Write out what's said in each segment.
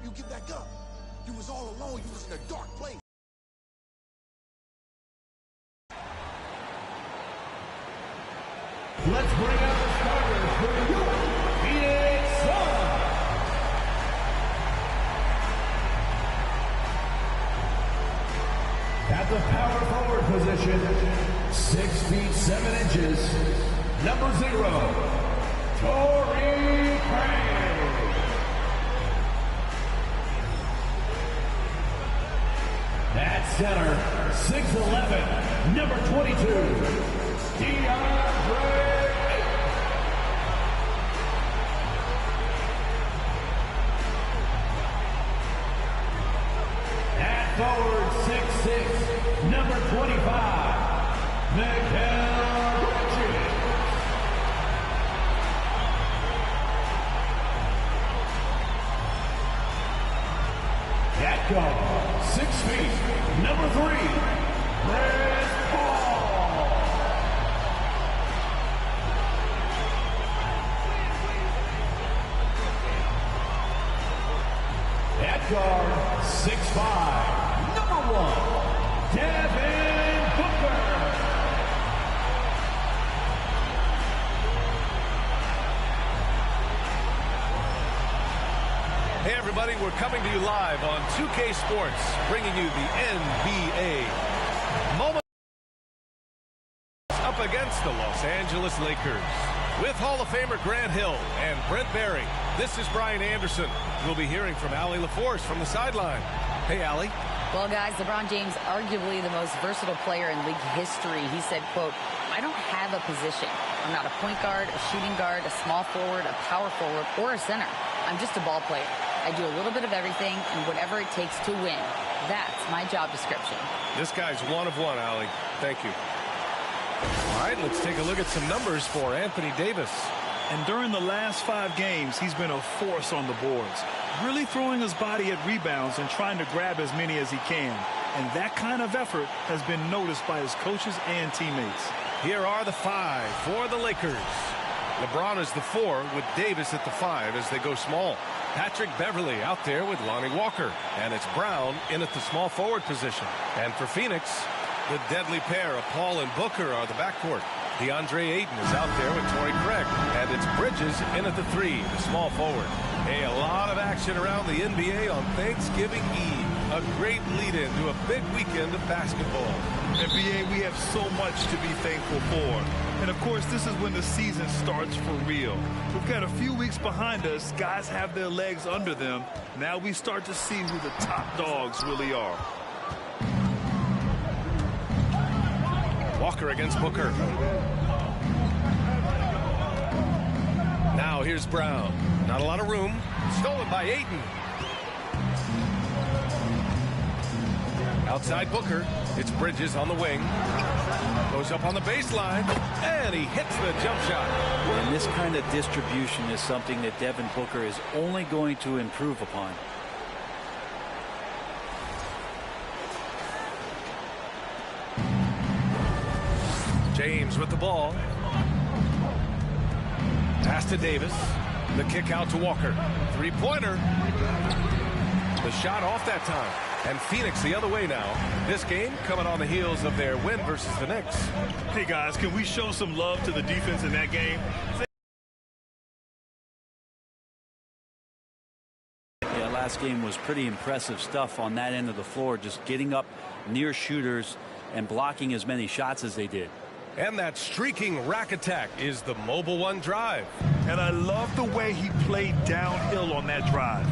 you get back up. You was all alone. You was in a dark place. Let's bring out the starters for your Phoenix Suns. At the power forward position, 6 feet 7 inches, number 0, Torrey Craig. At center, 6'11", number 22, DeAndre. At forward, 6'6", number 25, Mikal Bridges. At guard, 6 feet, number 3, Chris Paul. At guard, 6'5", number 1, Devin Booker. Hey everybody, we're coming to you live on 2K Sports, bringing you the NBA. Moment up against the Los Angeles Lakers. With Hall of Famer Grant Hill and Brent Barry, this is Brian Anderson. We'll be hearing from Allie LaForce from the sideline. Hey, Allie. Well, guys, LeBron James, arguably the most versatile player in league history. He said, quote, "I don't have a position. I'm not a point guard, a shooting guard, a small forward, a power forward, or a center. I'm just a ball player. I do a little bit of everything and whatever it takes to win. That's my job description." This guy's one of one, Allie. Thank you. All right, let's take a look at some numbers for Anthony Davis. And during the last 5 games, he's been a force on the boards, really throwing his body at rebounds and trying to grab as many as he can. And that kind of effort has been noticed by his coaches and teammates. Here are the 5 for the Lakers. LeBron is the 4 with Davis at the 5 as they go small. Patrick Beverley out there with Lonnie Walker. And it's Brown in at the small forward position. And for Phoenix, the deadly pair of Paul and Booker are the backcourt. DeAndre Ayton is out there with Torrey Craig. And it's Bridges in at the 3, the small forward. Hey, a lot of action around the NBA on Thanksgiving Eve. A great lead-in to a big weekend of basketball. NBA, we have so much to be thankful for. And, of course, this is when the season starts for real. We've got a few weeks behind us. Guys have their legs under them. Now we start to see who the top dogs really are. Walker against Booker. Now here's Brown. Not a lot of room. Stolen by Ayton. Outside Booker. It's Bridges on the wing. Goes up on the baseline. And he hits the jump shot. And this kind of distribution is something that Devin Booker is only going to improve upon. James with the ball. Pass to Davis. The kick out to Walker. Three-pointer. The shot off that time. And Phoenix the other way now. This game coming on the heels of their win versus the Knicks. Hey, guys, can we show some love to the defense in that game? Yeah, last game was pretty impressive stuff on that end of the floor, just getting up near shooters and blocking as many shots as they did. And that streaking rack attack is the Mobile One drive. And I love the way he played downhill on that drive.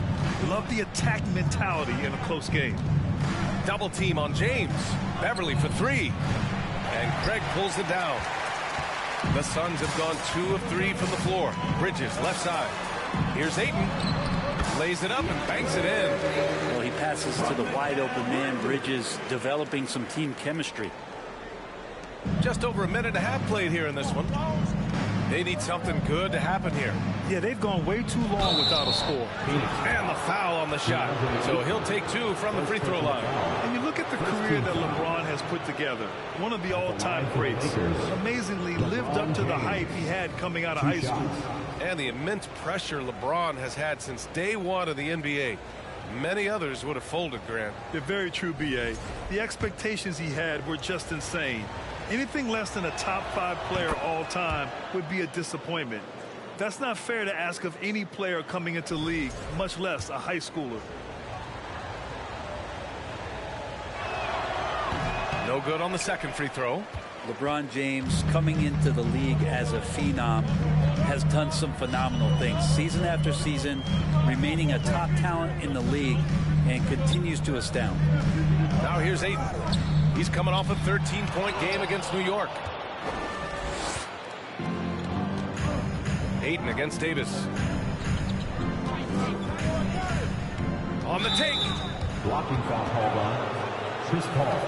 Love the attack mentality in a close game. Double team on James. Beverley for 3. And Craig pulls it down. The Suns have gone 2 of 3 from the floor. Bridges left side. Here's Ayton. Lays it up and banks it in. Well, he passes to the wide open man. Bridges developing some team chemistry. Just over a minute and a half played here in this one. They need something good to happen here. Yeah, they've gone way too long without a score. And the foul on the shot. So he'll take 2 from the free throw line. And you look at the career that LeBron has put together. One of the all-time greats. Amazingly lived up to the hype he had coming out of high school. And the immense pressure LeBron has had since day 1 of the NBA. Many others would have folded, Grant. They're very true, B.A. The expectations he had were just insane. Anything less than a top 5 player all time would be a disappointment. That's not fair to ask of any player coming into the league, much less a high schooler. No good on the second free throw. LeBron James, coming into the league as a phenom, has done some phenomenal things season after season, remaining a top talent in the league, and continues to astound. Now here's Ayton. He's coming off a 13-point game against New York. Ayton against Davis. On the take. Blocking foul called on Chris Paul.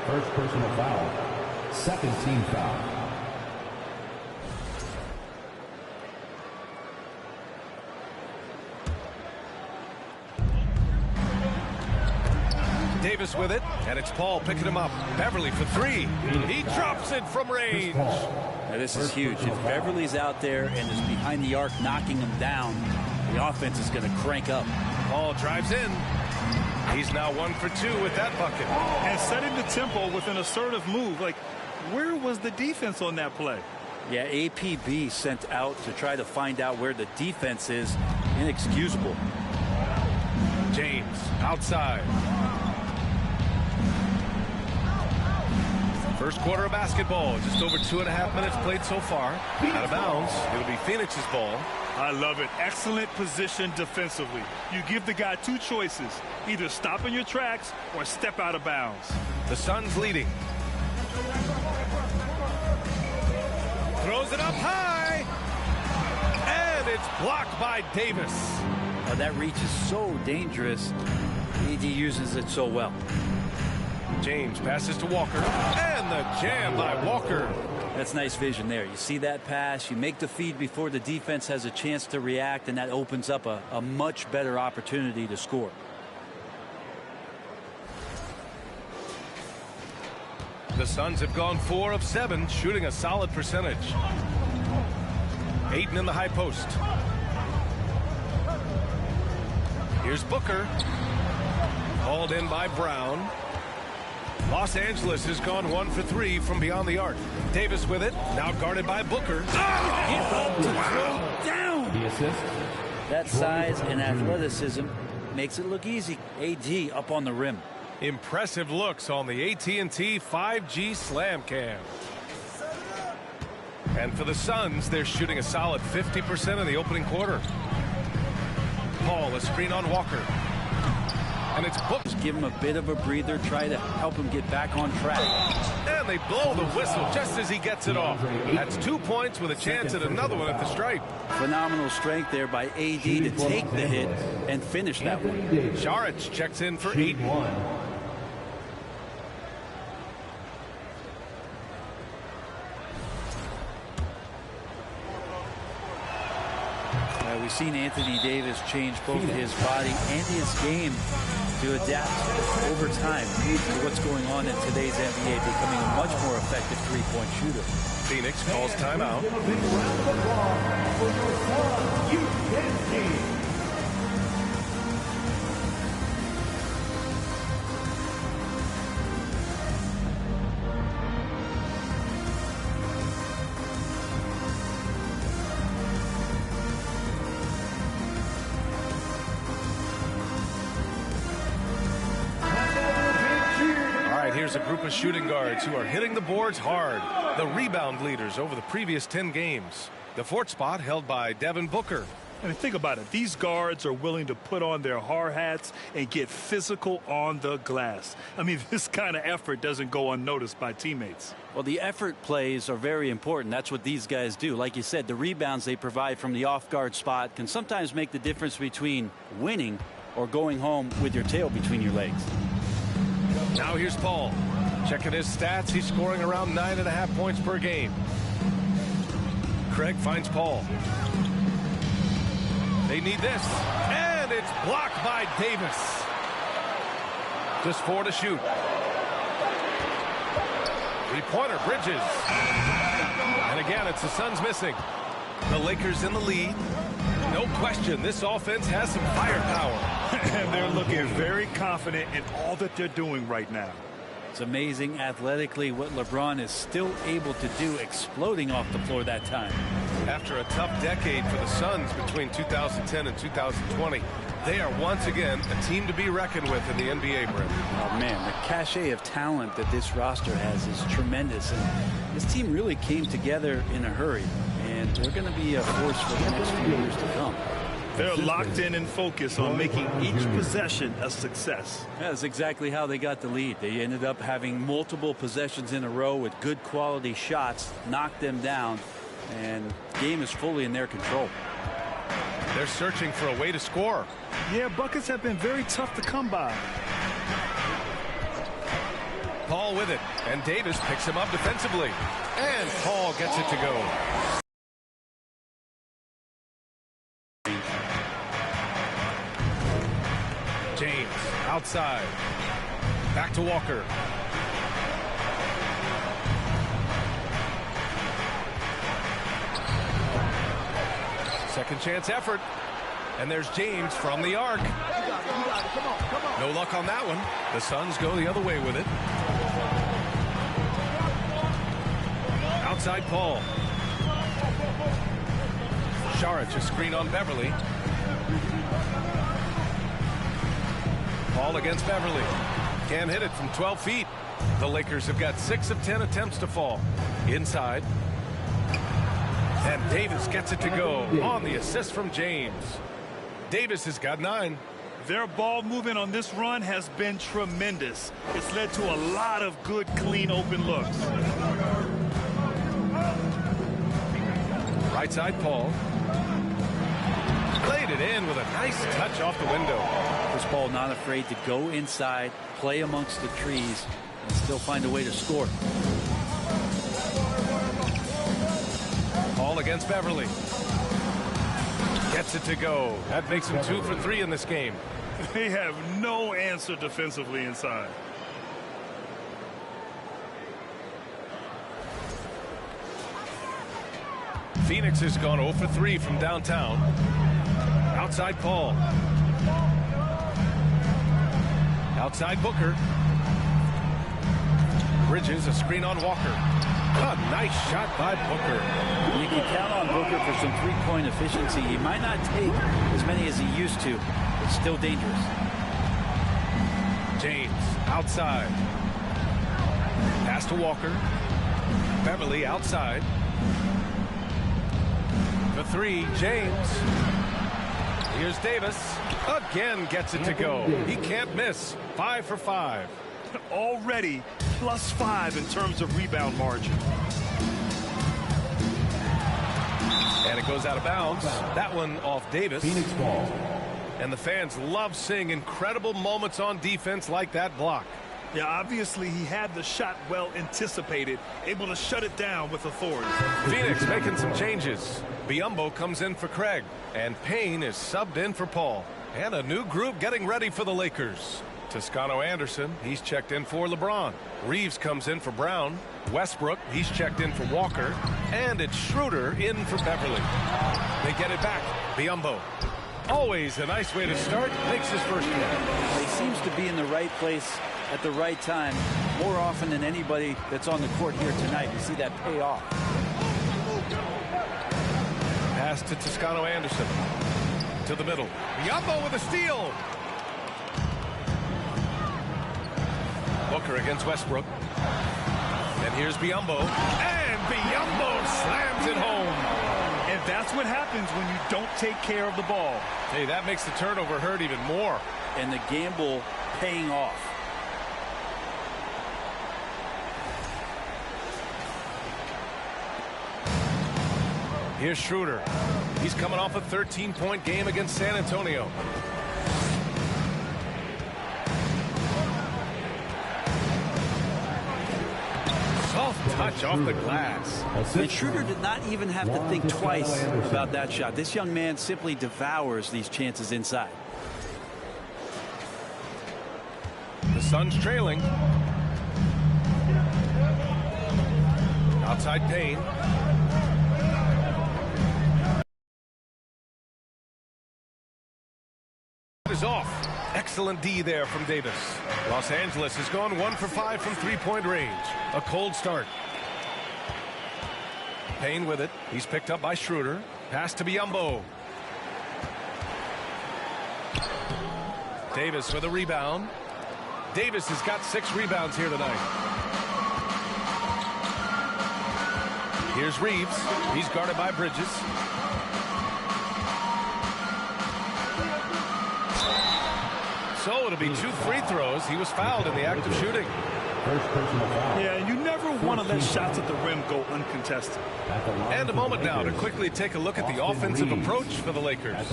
First personal foul. Second team foul. Davis with it, and it's Paul picking him up. Beverly for 3. He drops it from range. Now this is huge. If Beverly's out there and is behind the arc knocking him down, the offense is going to crank up. Paul drives in. He's now 1 for 2 with that bucket. And setting the tempo with an assertive move. Like, where was the defense on that play? Yeah, APB sent out to try to find out where the defense is. Inexcusable. James outside. First quarter of basketball. Just over 2.5 minutes played so far. Out of bounds. It'll be Phoenix's ball. I love it. Excellent position defensively. You give the guy 2 choices. Either stop in your tracks or step out of bounds. The Suns leading. Throws it up high. And it's blocked by Davis. Now that reach is so dangerous. AD uses it so well. James passes to Walker. And the jam by Walker. That's nice vision there. You see that pass, you make the feed before the defense has a chance to react, and that opens up a much better opportunity to score. The Suns have gone 4 of 7, shooting a solid percentage. Ayton in the high post. Here's Booker. Hauled in by Brown. Los Angeles has gone 1 for 3 from beyond the arc. Davis with it, now guarded by Booker. Wow. Down. The assist. That size and athleticism makes it look easy. AD up on the rim. Impressive looks on the AT&T 5G Slam Cam. And for the Suns, they're shooting a solid 50% in the opening quarter. Paul, a screen on Walker. And it's Book. Give him a bit of a breather, try to help him get back on track. And they blow the whistle just as he gets it off. That's 2 points with a chance at another one at the stripe. Phenomenal strength there by AD to take the hit and finish that one. Šarić checks in for 8. We've seen Anthony Davis change both his body and his game to adapt over time to what's going on in today's NBA, becoming a much more effective three-point shooter. Phoenix calls timeout. Here's a group of shooting guards who are hitting the boards hard. The rebound leaders over the previous 10 games. The 4th spot held by Devin Booker. And think about it. These guards are willing to put on their hard hats and get physical on the glass. I mean, this kind of effort doesn't go unnoticed by teammates. Well, the effort plays are very important. That's what these guys do. Like you said, the rebounds they provide from the off-guard spot can sometimes make the difference between winning or going home with your tail between your legs. Now here's Paul. Checking his stats. He's scoring around 9.5 points per game. Craig finds Paul. They need this. And it's blocked by Davis. Just 4 to shoot. Three-pointer, Bridges. And again, it's the Suns missing. The Lakers in the lead. No question, this offense has some firepower. And they're looking very confident in all that they're doing right now. It's amazing athletically what LeBron is still able to do, exploding off the floor that time. After a tough decade for the Suns between 2010 and 2020, they are once again a team to be reckoned with in the NBA, Brent. Oh, man, the cachet of talent that this roster has is tremendous. And this team really came together in a hurry. And they're going to be a force for the next few years to come. They're locked in and focused on making each possession a success. Yeah, that's exactly how they got the lead. They ended up having multiple possessions in a row with good quality shots, knocked them down, and the game is fully in their control. They're searching for a way to score. Yeah, buckets have been very tough to come by. Paul with it, and Davis picks him up defensively. And Paul gets it to go. James outside. Back to Walker. Second chance effort. And there's James from the arc. No luck on that one. The Suns go the other way with it. Outside Paul. Saric, a screen on Beverly. Paul against Beverly. Can't hit it from 12 feet. The Lakers have got 6 of 10 attempts to fall. Inside. And Davis gets it to go on the assist from James. Davis has got 9. Their ball movement on this run has been tremendous. It's led to a lot of good, clean, open looks. Right side Paul. Played it in with a nice touch off the window. Chris Paul not afraid to go inside, play amongst the trees, and still find a way to score. Paul against Beverly. Gets it to go. That makes him 2 for 3 in this game. They have no answer defensively inside. Phoenix has gone 0 for 3 from downtown. Outside Paul. Outside Booker. Bridges, a screen on Walker. A nice shot by Booker. You can count on Booker for some three-point efficiency. He might not take as many as he used to, but still dangerous. James outside. Pass to Walker. Beverly outside. The 3, James. Here's Davis. Again gets it to go. He can't miss. 5 for 5. Already +5 in terms of rebound margin. And it goes out of bounds. That one off Davis. Phoenix ball. And the fans love seeing incredible moments on defense like that block. Yeah, obviously he had the shot well anticipated, able to shut it down with authority. Phoenix making some changes. Biyombo comes in for Craig, and Payne is subbed in for Paul. And a new group getting ready for the Lakers. Toscano Anderson, he's checked in for LeBron. Reeves comes in for Brown. Westbrook, he's checked in for Walker. And it's Schroeder in for Beverly. They get it back. Biyombo. Always a nice way to start. Makes his first one. He seems to be in the right place at the right time more often than anybody that's on the court here tonight. You see that pay off. Pass to Toscano Anderson. To the middle. Biyombo with a steal. Booker against Westbrook. And here's Biyombo. And Biyombo slams it home. And that's what happens when you don't take care of the ball. Hey, that makes the turnover hurt even more. And the gamble paying off. Here's Schroeder. He's coming off a 13-point game against San Antonio. Soft touch off the glass. And Schroeder did not even have to think twice about that shot. This young man simply devours these chances inside. The Suns trailing. Outside Payne. Is off. Excellent D there from Davis. Los Angeles has gone 1 for 5 from three-point range. A cold start. Payne with it. He's picked up by Schroeder. Pass to Biyombo. Davis with a rebound. Davis has got 6 rebounds here tonight. Here's Reeves. He's guarded by Bridges. So it'll be 2 free throws. He was fouled in the act of shooting. First personal foul. Yeah, and you never want to let shots at the rim go uncontested. And a moment now to quickly take a look at the offensive approach for the Lakers.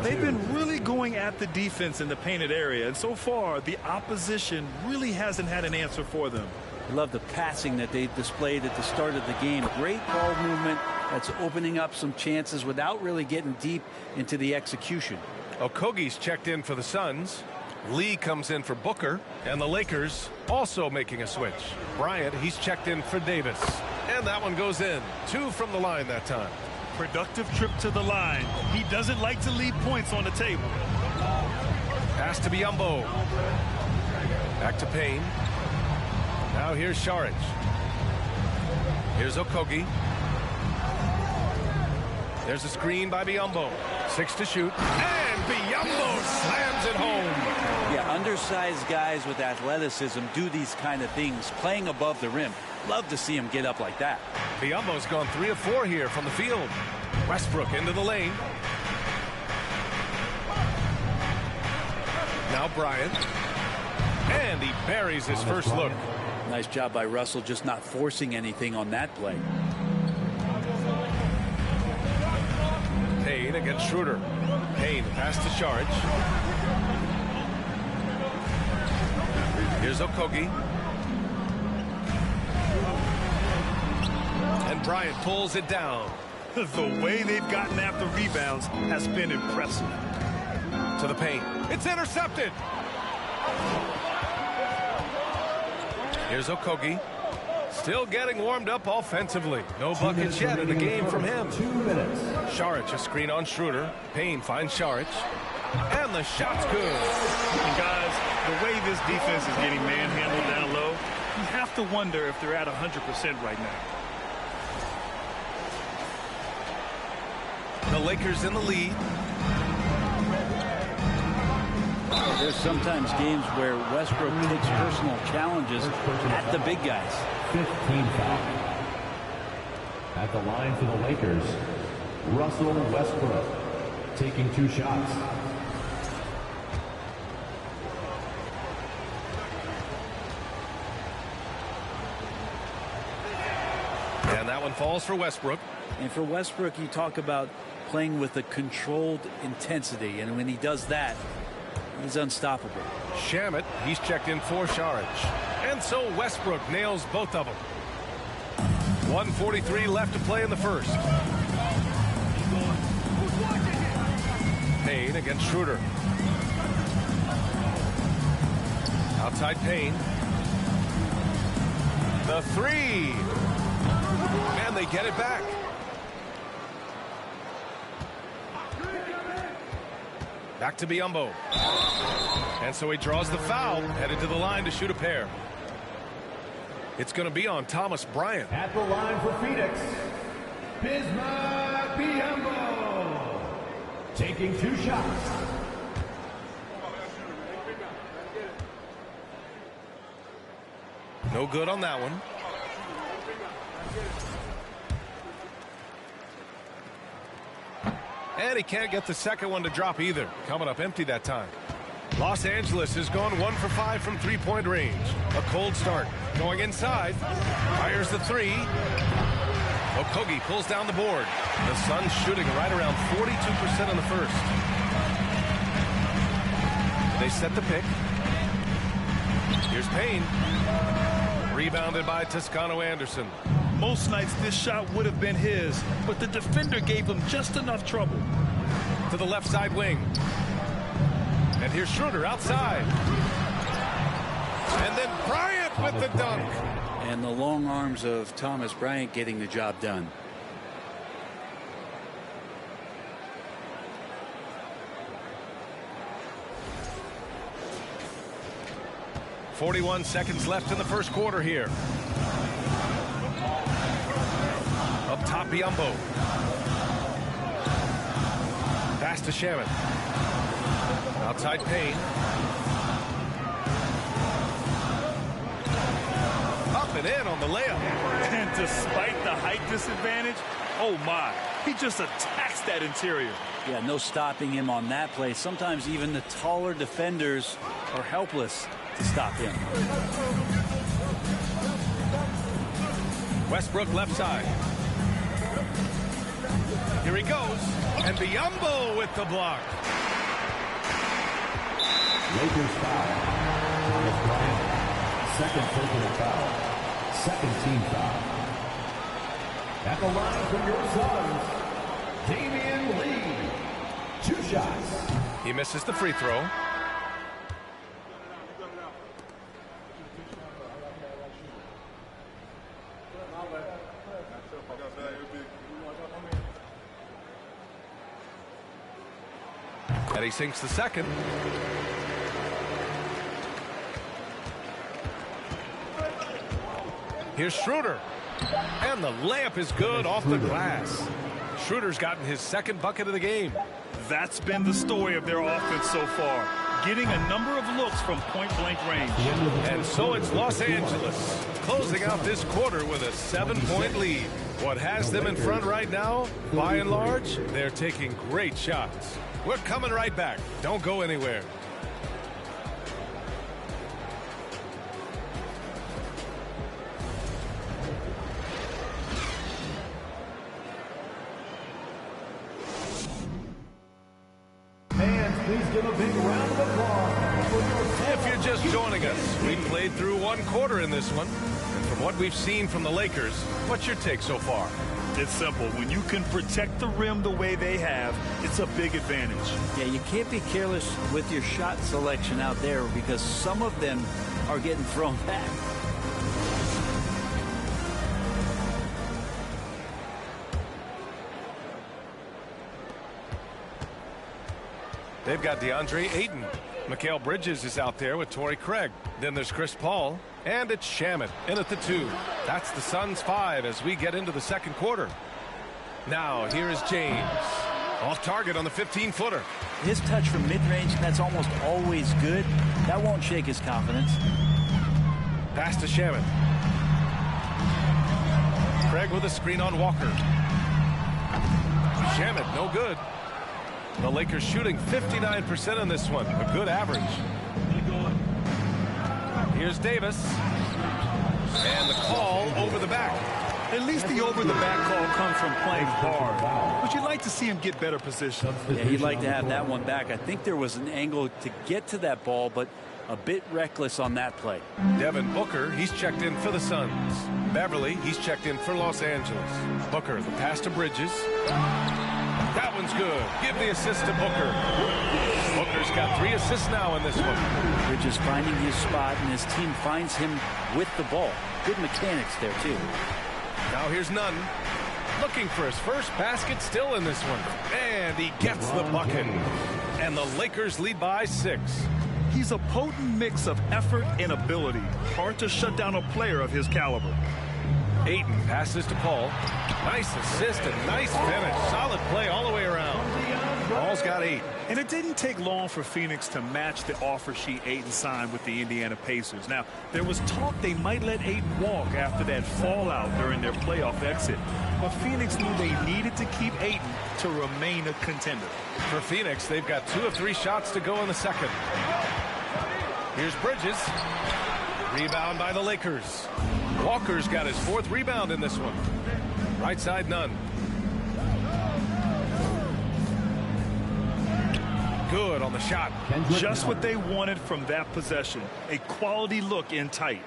They've been really going at the defense in the painted area, and so far the opposition really hasn't had an answer for them. I love the passing that they displayed at the start of the game. Great ball movement that's opening up some chances without really getting deep into the execution. Okogie's checked in for the Suns. Lee comes in for Booker, and the Lakers also making a switch. Bryant, he's checked in for Davis, and that one goes in. 2 from the line that time. Productive trip to the line. He doesn't like to leave points on the table. Pass to Biyombo. Back to Payne. Now here's Saric. Here's Okogie. There's a screen by Biyombo. 6 to shoot, and Biyombo slams it home. Yeah, undersized guys with athleticism do these kind of things, playing above the rim. Love to see him get up like that. Biyombo's gone 3 of 4 here from the field. Westbrook into the lane. Now Bryant. And he buries his first look. Nice job by Russell, just not forcing anything on that play. Payne against Schroeder. Payne pass to Saric. Here's Okogie. And Bryant pulls it down. The way they've gotten after rebounds has been impressive. To the paint. It's intercepted. Here's Okogie. Still getting warmed up offensively. No buckets yet in the game from him. 2 minutes. Saric, a screen on Schroeder. Payne finds Saric. And the shot's good. And guys, the way this defense is getting manhandled down low, you have to wonder if they're at 100% right now. The Lakers in the lead. There's sometimes games where Westbrook takes personal challenges at the big guys. 15 foul. At the line for the Lakers, Russell Westbrook taking 2 shots. And that one falls for Westbrook. And for Westbrook, you talk about playing with a controlled intensity, and when he does that, he's unstoppable. Shamet, he's checked in for Saric. And so Westbrook nails both of them. 1:43 left to play in the first. Payne against Schroeder. Outside Payne. The 3. And they get it back. Back to Biyombo. And so he draws the foul, headed to the line to shoot a pair. It's going to be on Thomas Bryant. At the line for Phoenix, Bismack Biyombo taking 2 shots. No good on that one. And he can't get the second one to drop either. Coming up empty that time. Los Angeles has gone 1 for 5 from three-point range. A cold start. Going inside. Fires the 3. Okogie pulls down the board. The Suns shooting right around 42% in the first. They set the pick. Here's Payne. Rebounded by Toscano Anderson. Most nights this shot would have been his, but the defender gave him just enough trouble. To the left side wing. And here's Schroeder outside. And then Bryant with the dunk. And the long arms of Thomas Bryant getting the job done. 41 seconds left in the first quarter here. Up top, Biyombo. Pass to Shaman. Outside Payne. Up and in on the layup. And despite the height disadvantage, oh my, he just attacks that interior. Yeah, no stopping him on that play. Sometimes even the taller defenders are helpless to stop him. Westbrook left side. Here he goes. And Biyombo with the block. Lakers foul. Thomas Bryant. Second personal foul. Second team foul. At the line from your Suns, Damian Lee. 2 shots. He misses the free throw. And he sinks the second. Here's Schroeder. And the layup is good off the glass. Schroeder's gotten his second bucket of the game. That's been the story of their offense so far, getting a number of looks from point-blank range. And so it's Los Angeles closing out this quarter with a 7-point lead. What has them in front right now, by and large, they're taking great shots. We're coming right back. Don't go anywhere. Please give a big round of applause. If you're just joining us, we played through one quarter in this one. And from what we've seen from the Lakers, what's your take so far? It's simple. When you can protect the rim the way they have, it's a big advantage. Yeah, you can't be careless with your shot selection out there because some of them are getting thrown back. They've got DeAndre Ayton. Mikal Bridges is out there with Torrey Craig. Then there's Chris Paul. And it's Shaman in at the 2. That's the Suns 5 as we get into the second quarter. Now here is James. Off target on the 15-footer. His touch from mid-range, that's almost always good. That won't shake his confidence. Pass to Shaman. Craig with a screen on Walker. Shaman, no good. The Lakers shooting 59% on this one. A good average. Here's Davis. And the call over the back. At least the over-the-back call comes from playing hard. But you'd like to see him get better position. Yeah, he'd like to have that one back. I think there was an angle to get to that ball, but a bit reckless on that play. Devin Booker, he's checked in for the Suns. Beverly, he's checked in for Los Angeles. Booker, the pass to Bridges. That one's good. Give the assist to Booker. Booker's got 3 assists now in this one. Bridges finding his spot, and his team finds him with the ball. Good mechanics there, too. Now here's Nunn. Looking for his first basket still in this one. And he gets the bucket. And the Lakers lead by 6. He's a potent mix of effort and ability. Hard to shut down a player of his caliber. Ayton passes to Paul. Nice assist and nice finish. Solid play all the way around. Paul's got 8. And it didn't take long for Phoenix to match the offer sheet Ayton signed with the Indiana Pacers. Now, there was talk they might let Ayton walk after that fallout during their playoff exit. But Phoenix knew they needed to keep Ayton to remain a contender. For Phoenix, they've got 2 of 3 shots to go in the second. Here's Bridges. Rebound by the Lakers. Walker's got his 4th rebound in this one. Right side, Nunn. Good on the shot. Just what they wanted from that possession. A quality look in tight.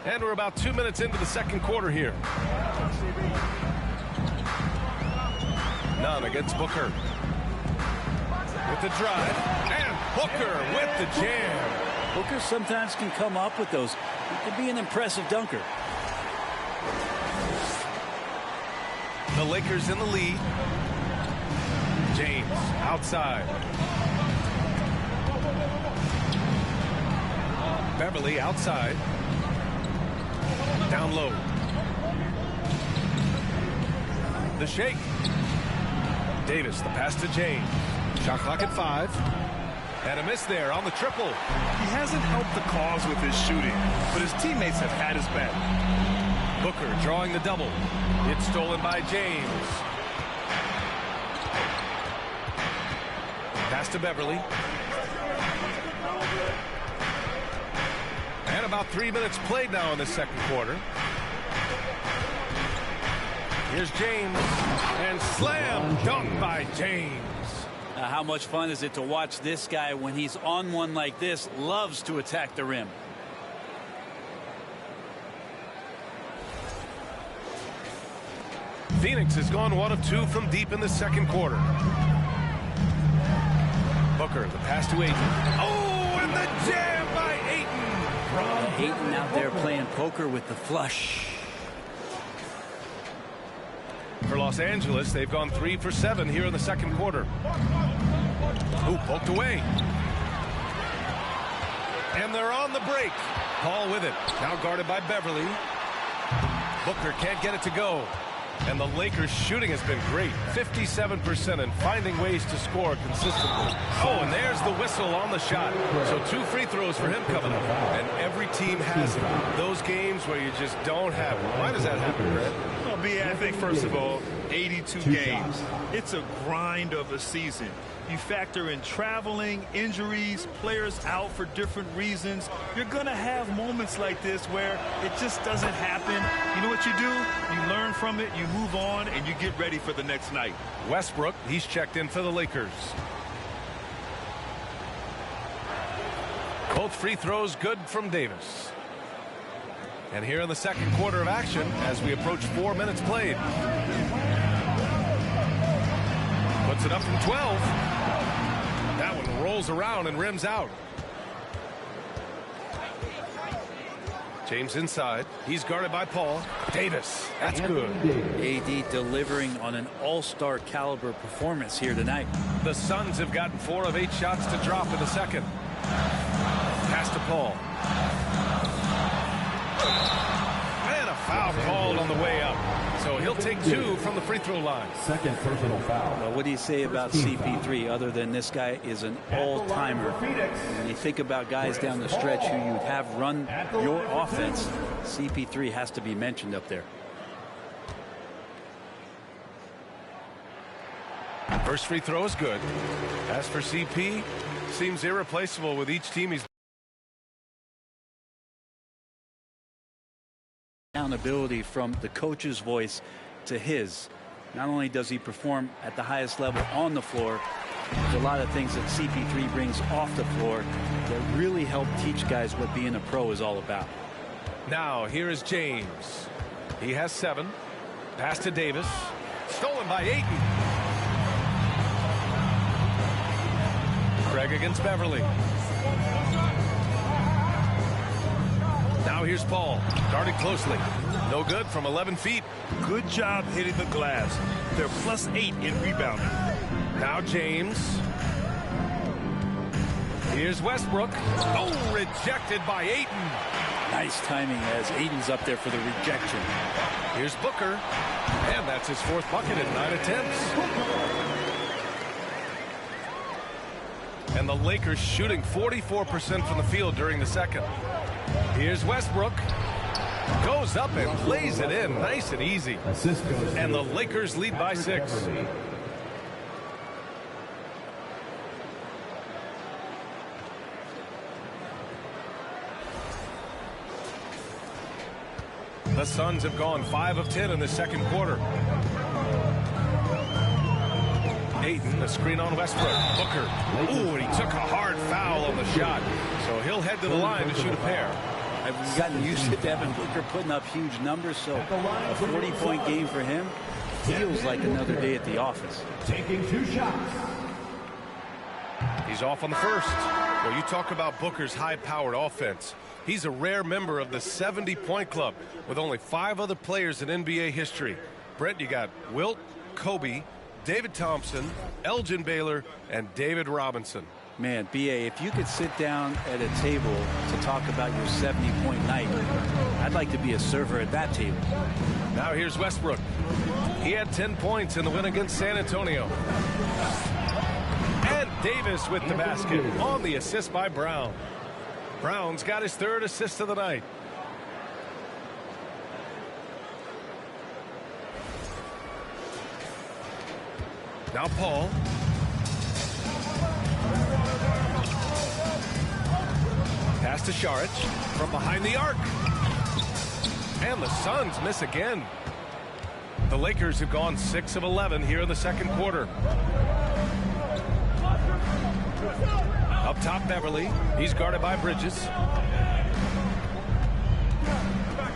And we're about 2 minutes into the second quarter here. Nunn against Booker. With the drive. And Booker with the jam. Booker sometimes can come up with those. He can be an impressive dunker. The Lakers in the lead. James outside. Beverly outside. Down low. The shake. Davis, the pass to James. Shot clock at 5. And a miss there on the triple. He hasn't helped the cause with his shooting, but his teammates have had his back. Booker drawing the double. It's stolen by James. Pass to Beverly. And about 3 minutes played now in the second quarter. Here's James. And slam dunk by James. How much fun is it to watch this guy when he's on one like this? Loves to attack the rim. Phoenix has gone 1 of 2 from deep in the second quarter. Booker, the pass to Ayton. Oh, and the jam by Ayton. Ayton out there playing poker with the flush. For Los Angeles, they've gone 3 for 7 here in the second quarter. Ooh, poked away. And they're on the break. Paul with it. Now guarded by Beverly. Booker can't get it to go. And the Lakers' shooting has been great. 57% and finding ways to score consistently. Oh, and there's the whistle on the shot. So 2 free throws for him coming up. And every team has those games where you just don't have it. Why does that happen, Brett? Well, B, I think, first of all, 82 games. It's a grind of a season. You factor in traveling, injuries, players out for different reasons. You're going to have moments like this where it just doesn't happen. You know what you do? You learn from it, you move on, and you get ready for the next night. Westbrook, he's checked in for the Lakers. Both free throws good from Davis. And here in the second quarter of action as we approach 4 minutes played. Puts it up from 12. That one rolls around and rims out. James inside. He's guarded by Paul. Davis. That's good. AD delivering on an all-star caliber performance here tonight. The Suns have gotten 4 of 8 shots to drop in the second. Pass to Paul. And a foul called on the way up. So he'll take 2 from the free throw line. Second personal foul. Well, what do you say about CP3 other than this guy is an all-timer? When you think about guys down the stretch who you have run your offense, CP3 has to be mentioned up there. First free throw is good. As for CP, seems irreplaceable with each team he's accountability from the coach's voice to his. Not only does he perform at the highest level on the floor, there's a lot of things that CP3 brings off the floor that really help teach guys what being a pro is all about. Now here is James. He has 7. Pass to Davis. Stolen by Ayton. Craig against Beverly. Now here's Paul. Guarded closely. No good from 11 feet. Good job hitting the glass. They're +8 in rebounding. Now James. Here's Westbrook. Oh, rejected by Ayton. Nice timing as Ayton's up there for the rejection. Here's Booker. And that's his 4th bucket in 9 attempts. And the Lakers shooting 44% from the field during the second. Here's Westbrook. Goes up and plays it in nice and easy. And the Lakers lead by 6. The Suns have gone 5 of 10 in the second quarter. Ayton, a screen on Westbrook. Booker. Ooh, and he took a hard foul on the shot. So he'll head to the line to shoot a pair. I've gotten used to Devin Booker putting up huge numbers, so a 40-point game for him feels like another day at the office. Taking 2 shots. He's off on the first. Well, you talk about Booker's high-powered offense. He's a rare member of the 70-point club with only 5 other players in NBA history. Brett, you got Wilt, Kobe, David Thompson, Elgin Baylor, and David Robinson. Man, B.A., if you could sit down at a table to talk about your 70-point night, I'd like to be a server at that table. Now here's Westbrook. He had 10 points in the win against San Antonio. And Davis with the basket on the assist by Brown. Brown's got his 3rd assist of the night. Now Paul. Pass to Šarić from behind the arc. And the Suns miss again. The Lakers have gone 6 of 11 here in the second quarter. Up top, Beverly. He's guarded by Bridges.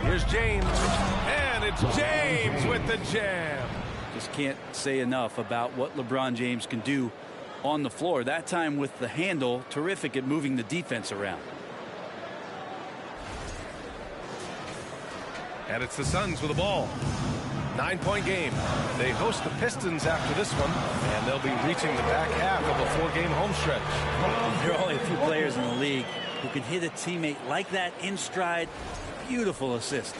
Here's James. And it's James with the jam. Just can't say enough about what LeBron James can do on the floor. That time with the handle, terrific at moving the defense around. And it's the Suns with the ball. 9-point game. They host the Pistons after this one, and they'll be reaching the back half of a 4-game home stretch. There are only a few players in the league who can hit a teammate like that in stride. Beautiful assist.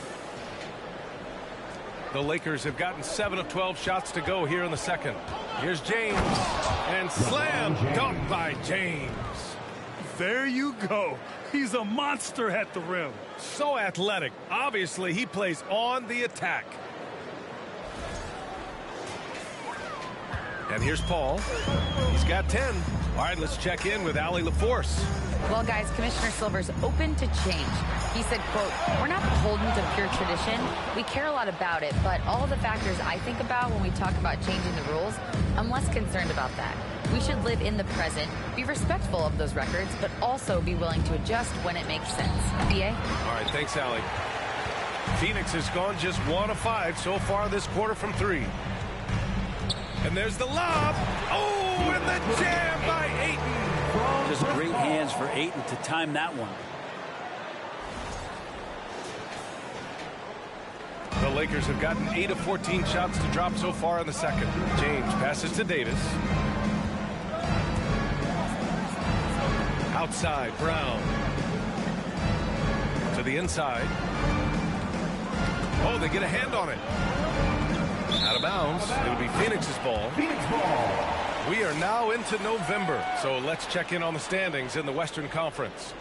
The Lakers have gotten 7 of 12 shots to go here in the second. Here's James. And slam dunk by James. There you go. He's a monster at the rim. So athletic. Obviously, he plays on the attack. And here's Paul. He's got 10. All right, let's check in with Allie LaForce. Well, guys, Commissioner Silver's open to change. He said, quote, "We're not beholden to pure tradition. We care a lot about it, but all of the factors I think about when we talk about changing the rules, I'm less concerned about that. We should live in the present, be respectful of those records, but also be willing to adjust when it makes sense." B.A.? All right, thanks, Allie. Phoenix has gone just 1 of 5 so far this quarter from 3. And there's the lob. Oh, and the jam by Ayton. Just great hands for Ayton to time that one. The Lakers have gotten 8 of 14 shots to drop so far in the second. James passes to Davis. Outside, Brown. To the inside. Oh, they get a hand on it. Out of bounds. It'll be Phoenix's ball. Phoenix ball. We are now into November, so let's check in on the standings in the Western Conference.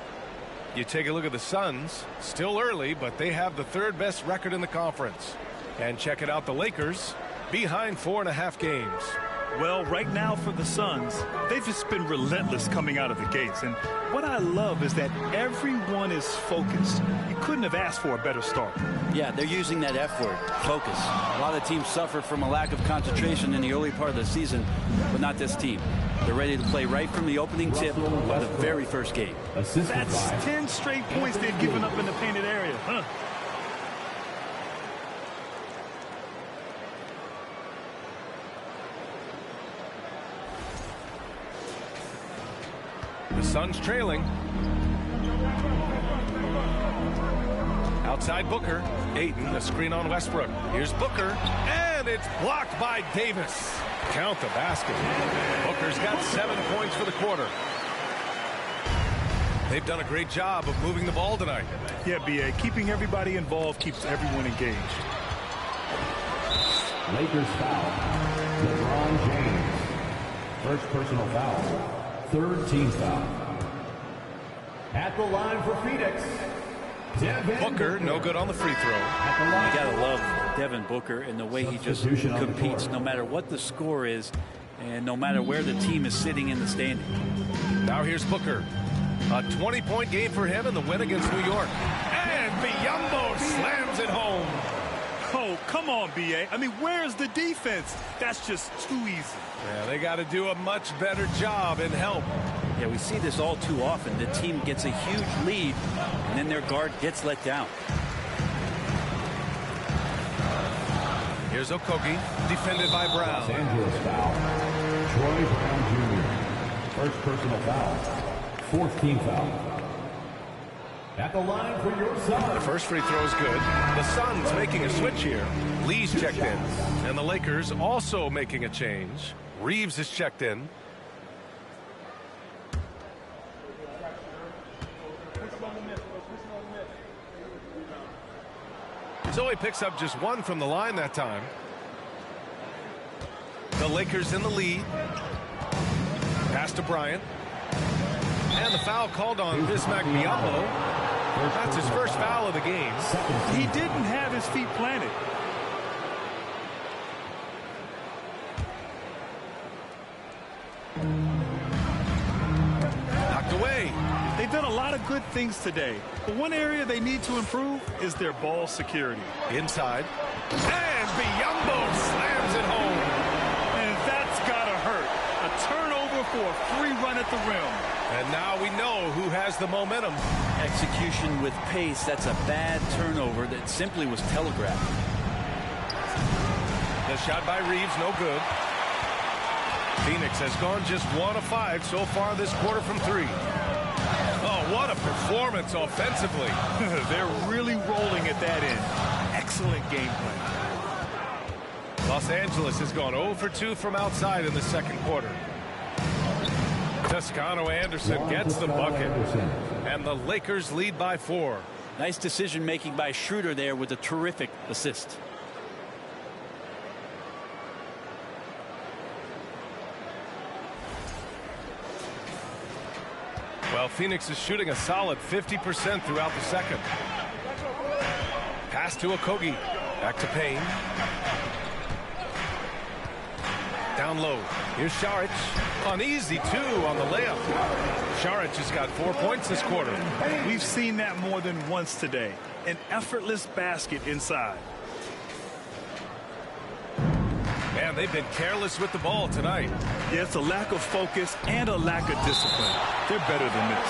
You take a look at the Suns. Still early, but they have the 3rd best record in the conference. And check it out, the Lakers, behind 4.5 games. Well, right now for the Suns, they've just been relentless coming out of the gates. And what I love is that everyone is focused. You couldn't have asked for a better start. Yeah, they're using that F word, focus. A lot of teams suffer from a lack of concentration in the early part of the season, but not this team. They're ready to play right from the opening tip of the very first game. That's 10 straight points they've given up in the painted area, huh? The Suns trailing. Outside Booker. Ayton, a screen on Westbrook. Here's Booker, and it's blocked by Davis. Count the basket. Booker's got 7 points for the quarter. They've done a great job of moving the ball tonight. Yeah, B.A., keeping everybody involved keeps everyone engaged. Lakers foul. LeBron James. First personal foul. 3rd team foul. At the line for Phoenix. Booker, no good on the free throw. You got to love Devin Booker and the way he just competes no matter what the score is and no matter where the team is sitting in the standing. Now here's Booker. A 20-point game for him in the win against New York. And Biyombo slams it home. Oh, come on, B.A. I mean, where's the defense? That's just too easy. Yeah, they got to do a much better job in help. Yeah, we see this all too often. The team gets a huge lead, and then their guard gets let down. Here's Okogie, defended by Brown. Los Angeles foul. Troy Brown Jr. First personal foul. 4th team foul. At the line for your Suns. The first free throw is good. The Suns making a switch here. Lee's checked in. And the Lakers also making a change. Reeves is checked in. So he picks up just one from the line that time. The Lakers in the lead. Pass to Bryant. And the foul called on Bismack Biyombo. That's his first foul of the game. He didn't have his feet planted. Knocked away. They've done a lot of good things today, but one area they need to improve is their ball security. Inside. And Biyombo slams it home. And that's gotta hurt. A turnover for a free run at the rim. And now we know who has the momentum. Execution with pace. That's a bad turnover that simply was telegraphed. The shot by Reeves, no good. Phoenix has gone just 1 of 5 so far this quarter from 3. Oh, what a performance offensively. They're really rolling at that end. Excellent game plan. Los Angeles has gone 0 for 2 from outside in the second quarter. Toscano Anderson gets the bucket. And the Lakers lead by 4. Nice decision making by Schroeder there with a terrific assist. Well, Phoenix is shooting a solid 50% throughout the second. Pass to Okogie. Back to Payne. Down low. Here's Šarić. An easy 2 on the layup. Šarić has got 4 points this quarter. We've seen that more than once today. An effortless basket inside. Man, they've been careless with the ball tonight. Yeah, it's a lack of focus and a lack of discipline. They're better than this.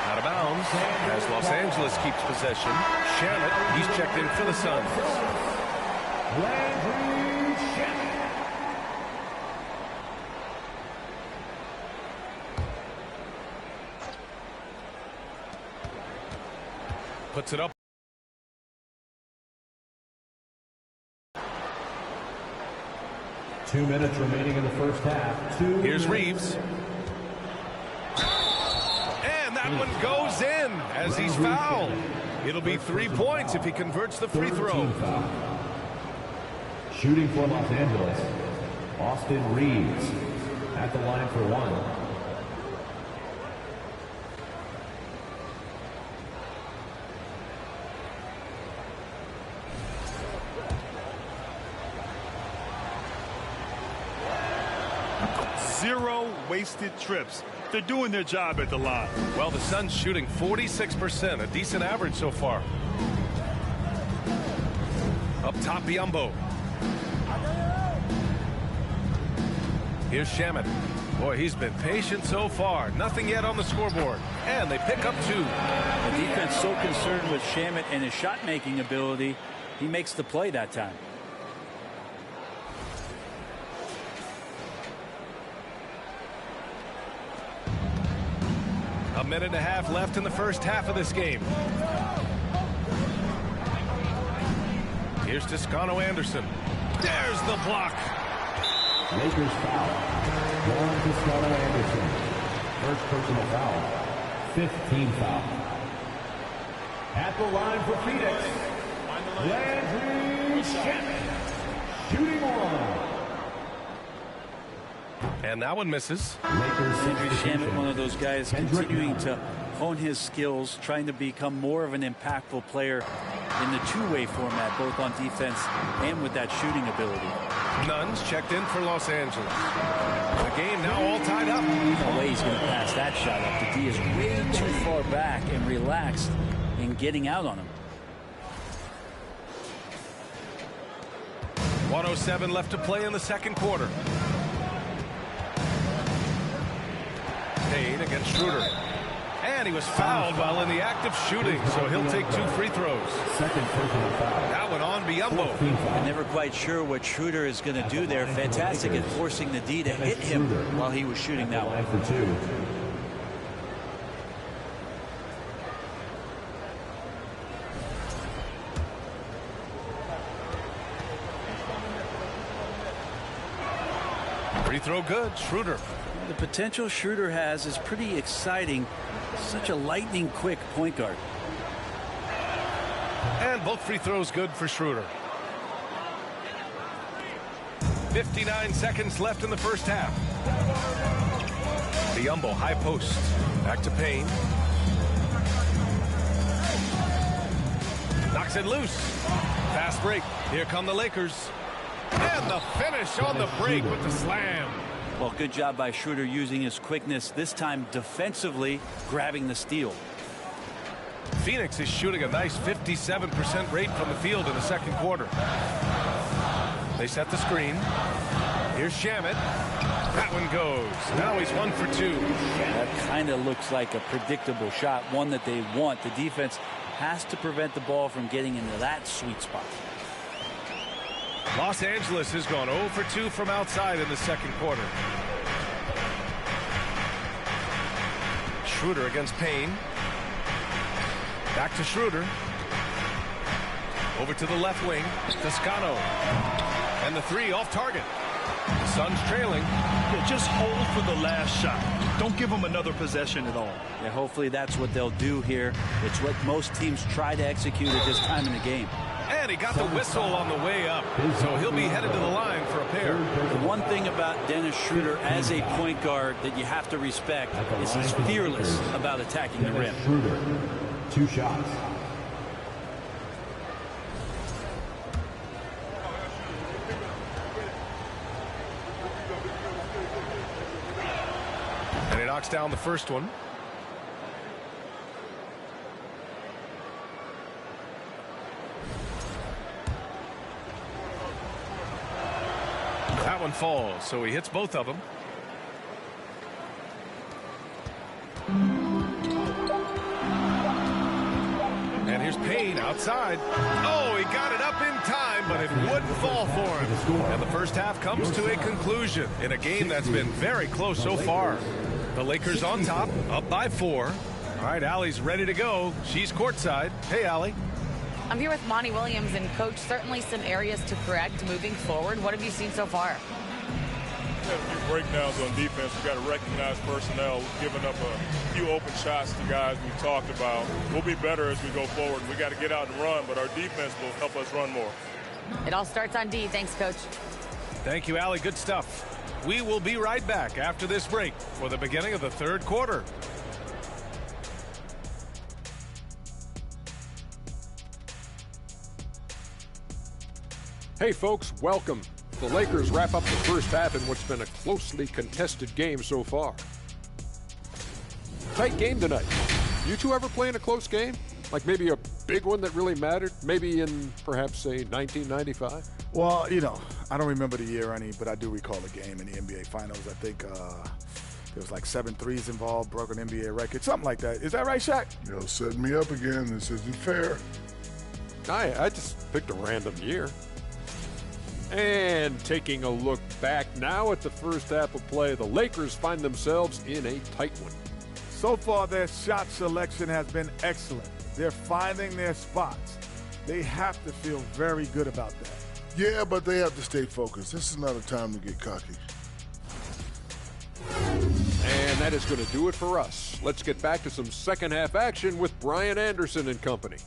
Out of bounds as Los Angeles keeps possession. Shamet, he's checked in for the Suns. Landry Shamet. Puts it up. Two minutes remaining in the first half. Here's Reeves. And that one goes in as he's fouled. It'll be 3 points if he converts the free throw. Foul. Shooting for Los Angeles, Austin Reeves at the line for 1. Zero wasted trips. They're doing their job at the line. Well, the Suns shooting 46%, a decent average so far. Up top, Biyombo. Here's Shamet. Boy, he's been patient so far. Nothing yet on the scoreboard. And they pick up 2. The defense so concerned with Shamet and his shot-making ability, he makes the play that time. A minute and a half left in the first half of this game. Here's Toscano Anderson. There's the block. Lakers foul. Juan Toscano Anderson. First personal foul. 15 foul. At the line for Phoenix, Landry Shamet. Shooting 1. And that one misses. Landry Shamet, one of those guys continuing to hone his skills, trying to become more of an impactful player in the two-way format, both on defense and with that shooting ability. Nuns checked in for Los Angeles. The game now all tied up. No way he's going to pass that shot up. The D is way too far back and relaxed in getting out on him. 1:07 left to play in the second quarter. Payne against Schroeder. And he was fouled while in the act of shooting, so he'll take 2 free throws. Second personal foul. That one on Biyombo. I'm never quite sure what Schroeder is going to do there. Fantastic at forcing the D to hit him while he was shooting that one. For 2. Free throw good. Schroeder. The potential Schroeder has is pretty exciting. Such a lightning quick point guard. And both free throws good for Schroeder. 59 seconds left in the first half. Biyombo high post. Back to Payne. Knocks it loose. Fast break. Here come the Lakers. And the finish on the break with the slam. Well, good job by Schroeder using his quickness, this time defensively grabbing the steal. Phoenix is shooting a nice 57% rate from the field in the second quarter. They set the screen. Here's Shamet. That one goes. Now he's 1 for 2. That kind of looks like a predictable shot, one that they want. The defense has to prevent the ball from getting into that sweet spot. Los Angeles has gone 0 for 2 from outside in the second quarter. Schroeder against Payne. Back to Schroeder. Over to the left wing. Toscano. And the three off target. The Suns trailing. Yeah, just hold for the last shot. Don't give them another possession at all. Yeah, hopefully that's what they'll do here. It's what most teams try to execute at this time in the game. And he got the whistle on the way up. So he'll be headed to the line for a pair. The one thing about Dennis Schroeder as a point guard that you have to respect is he's fearless about attacking the rim. Schroeder, 2 shots. And he knocks down the first one. That one falls, so he hits both of them. And here's Payne outside. Oh, he got it up in time, but it wouldn't fall for him. And the first half comes to a conclusion in a game that's been very close so far. The Lakers on top, up by 4. All right, Allie's ready to go. She's courtside. Hey, Allie. I'm here with Monty Williams, and Coach, certainly some areas to correct moving forward. What have you seen so far? We had a few breakdowns on defense. We got to recognize personnel. We've given up a few open shots to guys we talked about. We'll be better as we go forward. We got to get out and run, but our defense will help us run more. It all starts on D. Thanks, Coach. Thank you, Allie. Good stuff. We will be right back after this break for the beginning of the third quarter. Hey folks, welcome. The Lakers wrap up the first half in what's been a closely contested game so far. Tight game tonight. You two ever play in a close game? Like maybe a big one that really mattered? Maybe in perhaps, say, 1995? Well, you know, I don't remember the year any, but I do recall a game in the NBA Finals. I think there was like 7 threes involved, broke an NBA record, something like that. Is that right, Shaq? You're setting me up again. This isn't fair. I just picked a random year. And taking a look back now at the first half of play, the Lakers find themselves in a tight one. So far, their shot selection has been excellent. They're finding their spots. They have to feel very good about that. Yeah, but they have to stay focused. This is not a time to get cocky. And that is going to do it for us. Let's get back to some second half action with Brian Anderson and company.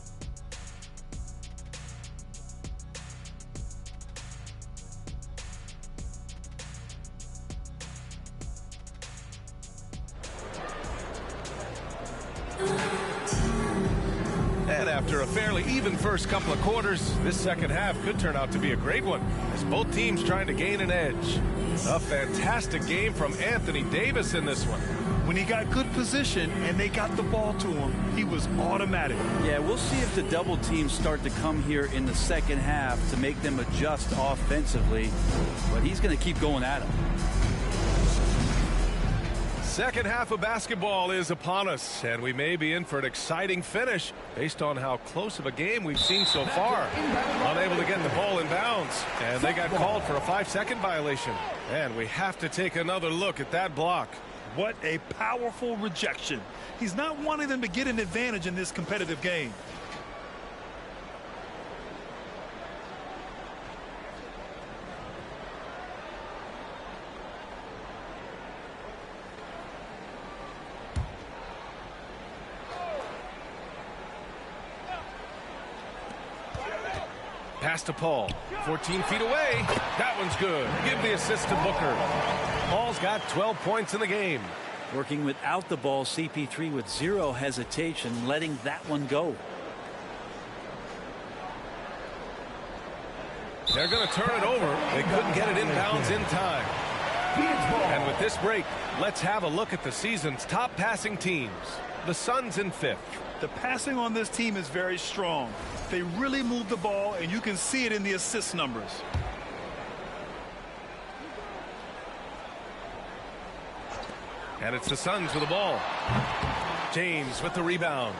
And after a fairly even first couple of quarters, this second half could turn out to be a great one, as both teams trying to gain an edge. A fantastic game from Anthony Davis in this one. When he got good position and they got the ball to him, he was automatic. Yeah, we'll see if the double teams start to come here in the second half to make them adjust offensively, but he's going to keep going at him. Second half of basketball is upon us, and we may be in for an exciting finish based on how close of a game we've seen so far. Unable to get the ball in bounds, and they got called for a 5-second violation. And we have to take another look at that block. What a powerful rejection. He's not wanting them to get an advantage in this competitive game. Pass to Paul. 14 feet away. That one's good. Give the assist to Booker. Paul's got 12 points in the game. Working without the ball, CP3 with zero hesitation, letting that one go. They're going to turn it over. They couldn't get it inbounds in time. And with this break, let's have a look at the season's top passing teams. The Suns in 5th. The passing on this team is very strong. They really move the ball, and you can see it in the assist numbers. And it's the Suns with the ball. James with the rebound.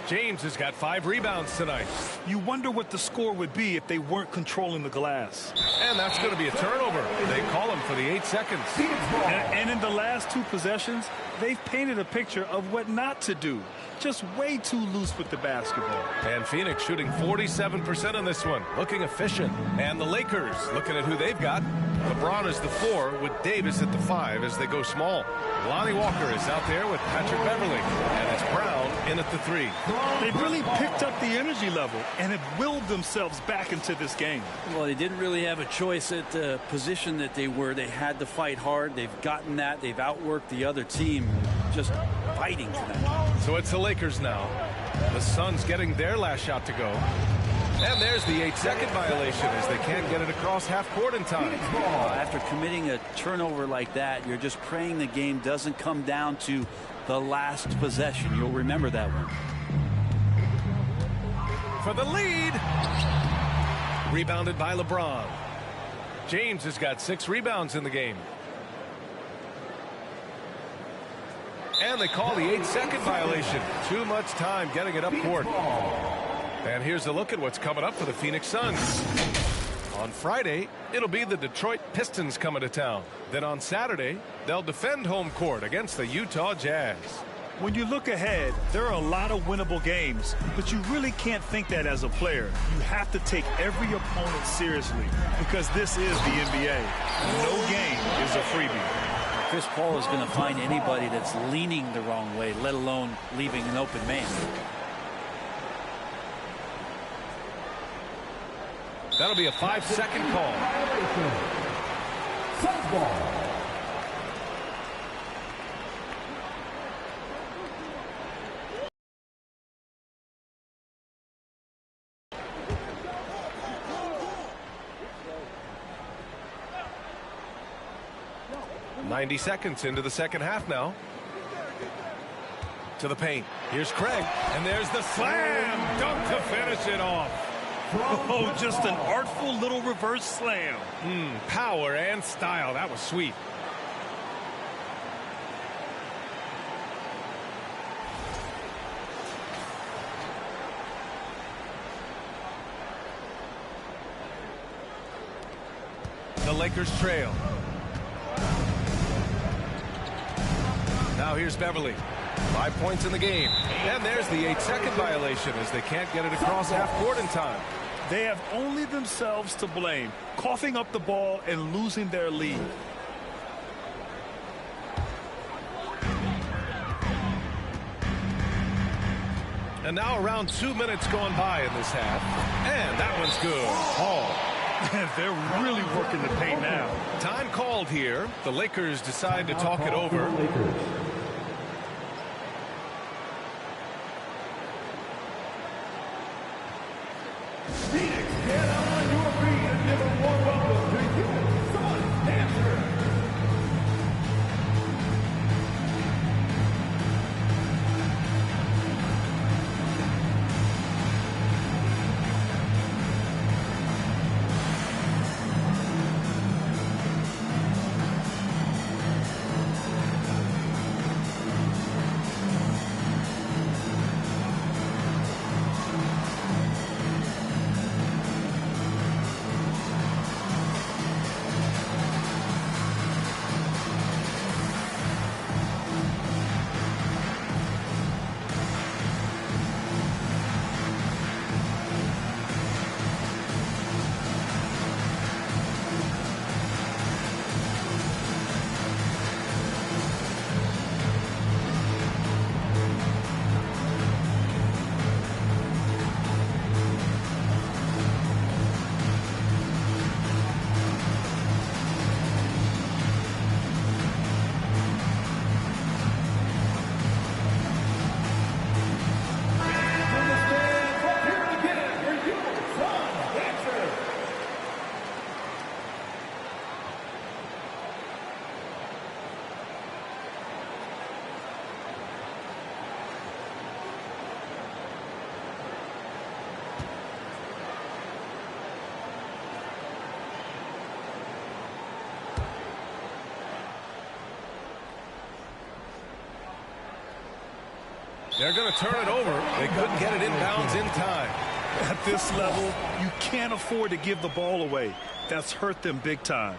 James has got 5 rebounds tonight. You wonder what the score would be if they weren't controlling the glass. And that's going to be a turnover. They call him for the 8 seconds. And in the last 2 possessions, they've painted a picture of what not to do. Just way too loose with the basketball. And Phoenix shooting 47% on this one. Looking efficient. And the Lakers looking at who they've got. LeBron is the 4 with Davis at the 5 as they go small. Lonnie Walker is out there with Patrick Beverly. And it's Brown in at the 3. They've really picked up the energy level and have willed themselves back into this game. Well, they didn't really have a choice at the position that they were. They had to fight hard. They've gotten that. They've outworked the other team, just fighting tonight. So it's the Lakers now. The Suns getting their last shot to go. And there's the 8-second violation as they can't get it across half court in time. After committing a turnover like that, you're just praying the game doesn't come down to the last possession. You'll remember that one. For the lead. Rebounded by LeBron. James has got 6 rebounds in the game. And they call the 8-second violation. Too much time getting it up court. And here's a look at what's coming up for the Phoenix Suns. On Friday, it'll be the Detroit Pistons coming to town. Then on Saturday, they'll defend home court against the Utah Jazz. When you look ahead, there are a lot of winnable games, but you really can't think that as a player. You have to take every opponent seriously because this is the NBA. No game is a freebie. Chris Paul is going to find anybody that's leaning the wrong way, let alone leaving an open man. That'll be a 5-second call. Suns ball. .90 seconds into the second half now. To the paint. Here's Craig. And there's the slam dunk to finish it off. Oh, just an artful little reverse slam. Power and style. That was sweet. The Lakers trail. Now here's Beverly. 5 points in the game. And there's the 8-second violation as they can't get it across half court in time. They have only themselves to blame, coughing up the ball and losing their lead. And now around 2 minutes gone by in this half. And that one's good. Paul. They're really working the paint now. Time called here. The Lakers decide to talk it over. Phoenix, get on your feet and give a warm welcome to your Suns dancer. They're going to turn it over. They couldn't get it inbounds in time. At this level, you can't afford to give the ball away. That's hurt them big time.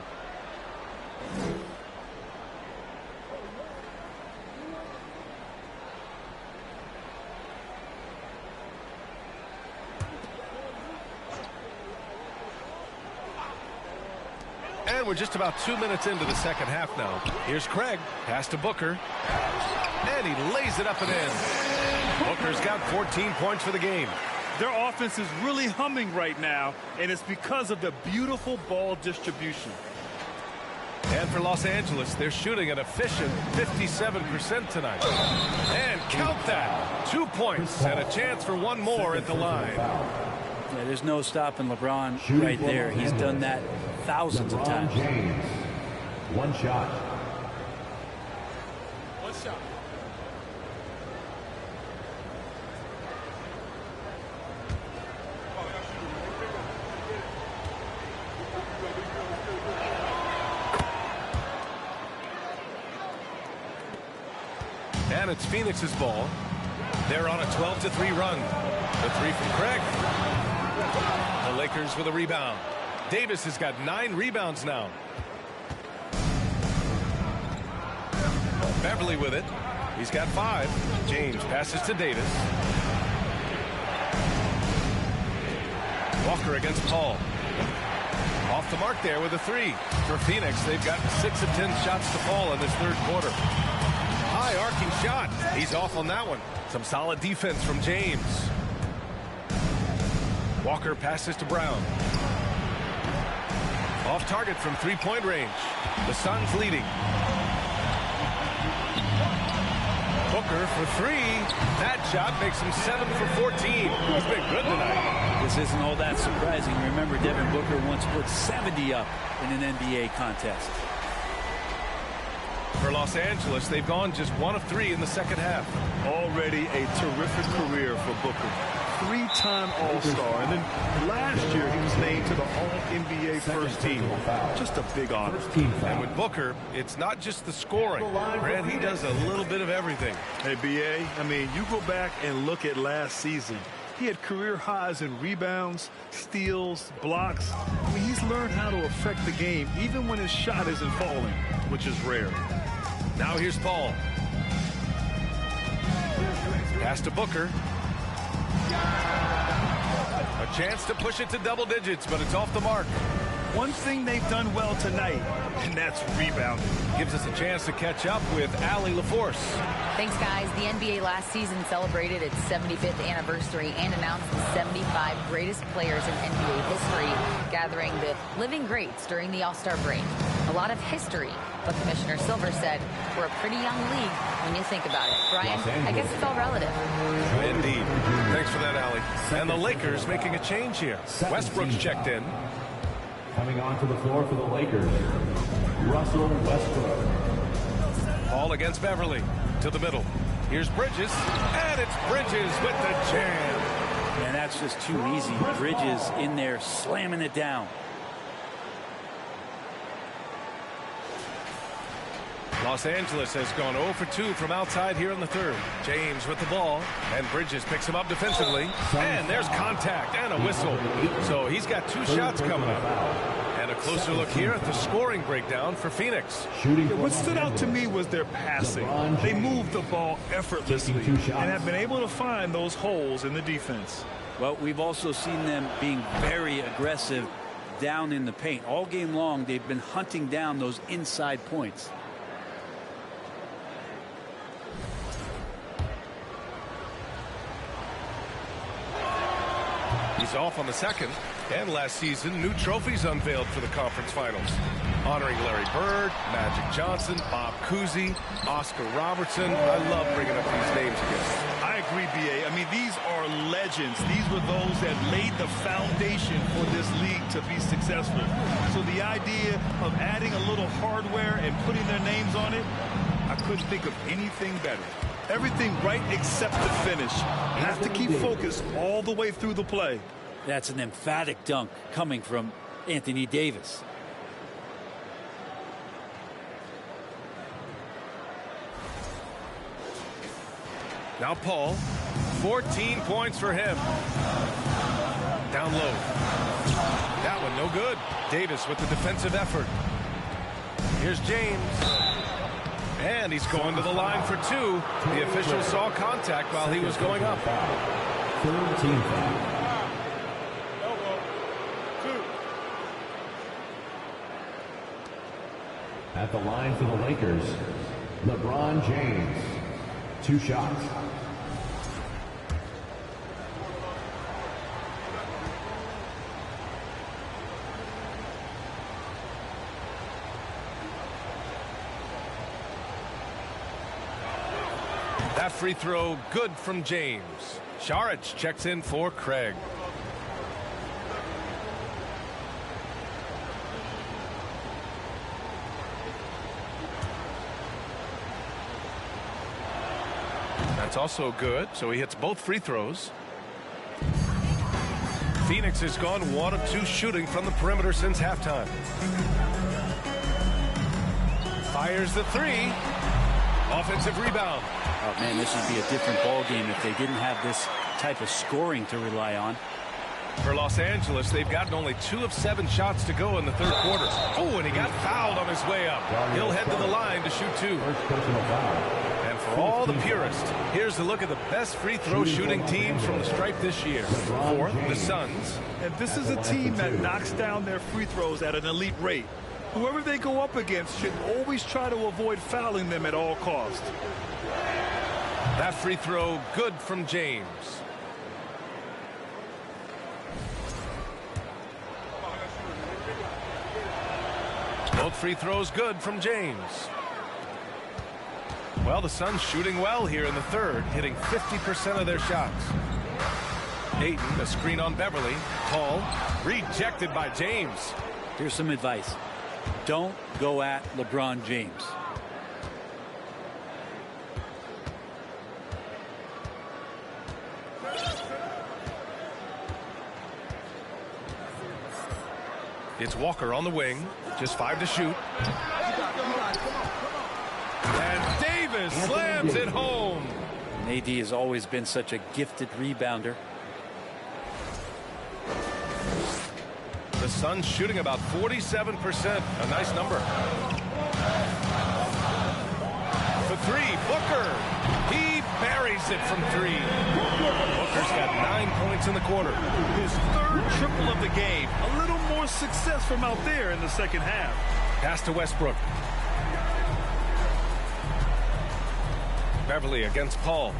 And we're just about 2 minutes into the second half now. Here's Craig. Pass to Booker. And he lays it up and in. Booker's got 14 points for the game. Their offense is really humming right now, and it's because of the beautiful ball distribution. And for Los Angeles, they're shooting an efficient 57% tonight. And count that. 2 points and a chance for one more at the line. Yeah, there's no stopping LeBron right there. He's done that thousands of times. James. One shot. One shot. And it's Phoenix's ball. They're on a 12-3 run. The three from Craig. The Lakers with a rebound. Davis has got 9 rebounds now. Beverly with it. He's got 5. James passes to Davis. Walker against Paul. Off the mark there with a 3. For Phoenix, they've gotten 6 of 10 shots to fall in this third quarter. High arcing shot. He's off on that one. Some solid defense from James. Walker passes to Brown. Off target from three-point range. The Suns leading. Booker for 3. That shot makes him 7 for 14. He's been good tonight. This isn't all that surprising. Remember, Devin Booker once put 70 up in an NBA contest. For Los Angeles, they've gone just 1 of 3 in the second half. Already a terrific career for Booker. 3-time All-Star, and then last year he was named to the All-NBA first team. Just a big honor. And with Booker, it's not just the scoring. Grant, he does a little bit of everything. Hey, B.A., I mean, you go back and look at last season. He had career highs in rebounds, steals, blocks. I mean, he's learned how to affect the game even when his shot isn't falling, which is rare. Now here's Paul. Pass to Booker. A chance to push it to double digits, but it's off the mark. One thing they've done well tonight, and that's rebounding. Gives us a chance to catch up with Allie LaForce. Thanks, guys. The NBA last season celebrated its 75th anniversary and announced the 75 greatest players in NBA history, gathering the living greats during the All-Star break. A lot of history, but Commissioner Silver said we're a pretty young league when you think about it. Brian, I guess it's all relative. Indeed. Thanks for that, Allie. And the Lakers making a change here. Westbrook's checked in. Coming onto the floor for the Lakers, Russell Westbrook. Paul against Beverly. To the middle. Here's Bridges. And it's Bridges with the jam. Man, that's just too easy. Bridges in there slamming it down. Los Angeles has gone 0 for 2 from outside here in the third. James with the ball, and Bridges picks him up defensively. And there's contact and a whistle. So he's got 2 shots coming up. And a closer look here at the scoring breakdown for Phoenix. What stood out to me was their passing. They moved the ball effortlessly and have been able to find those holes in the defense. Well, we've also seen them being very aggressive down in the paint. All game long, they've been hunting down those inside points. He's off on the second. And last season, new trophies unveiled for the conference finals. Honoring Larry Bird, Magic Johnson, Bob Cousy, Oscar Robertson. I love bringing up these names again. I agree, B.A. I mean, these are legends. These were those that laid the foundation for this league to be successful. So the idea of adding a little hardware and putting their names on it, I couldn't think of anything better. Everything right except the finish. Have to keep focused all the way through the play. That's an emphatic dunk coming from Anthony Davis. Now Paul, 14 points for him. Down low. That one no good. Davis with the defensive effort. Here's James. And he's going to the line for two. The official saw contact while he was going up. Third team foul. At the line for the Lakers, LeBron James. 2 shots. That free throw good from James. Saric checks in for Craig. That's also good, so he hits both free throws. Phoenix has gone 1 of 2 shooting from the perimeter since halftime. Fires the 3. Offensive rebound. Oh, man, this would be a different ball game if they didn't have this type of scoring to rely on. For Los Angeles, they've gotten only 2 of 7 shots to go in the third quarter. Oh, and he got fouled on his way up. He'll head to the line to shoot 2. And for all the purists, here's a look at the best free throw shooting teams from the stripe this year. For the Suns. And this is a team that knocks down their free throws at an elite rate. Whoever they go up against should always try to avoid fouling them at all costs. That free throw good from James. Both free throws good from James. Well, the Suns shooting well here in the third, hitting 50% of their shots. Ayton, a screen on Beverly. Paul, rejected by James. Here's some advice. Don't go at LeBron James. It's Walker on the wing. Just 5 to shoot. And Davis slams it home. And AD has always been such a gifted rebounder. The Suns shooting about 47%. A nice number. For 3, Booker. He buries it from 3. Booker's got 9 points in the quarter. His third triple of the game. A little more success from out there in the second half. Pass to Westbrook. Beverly against Paul.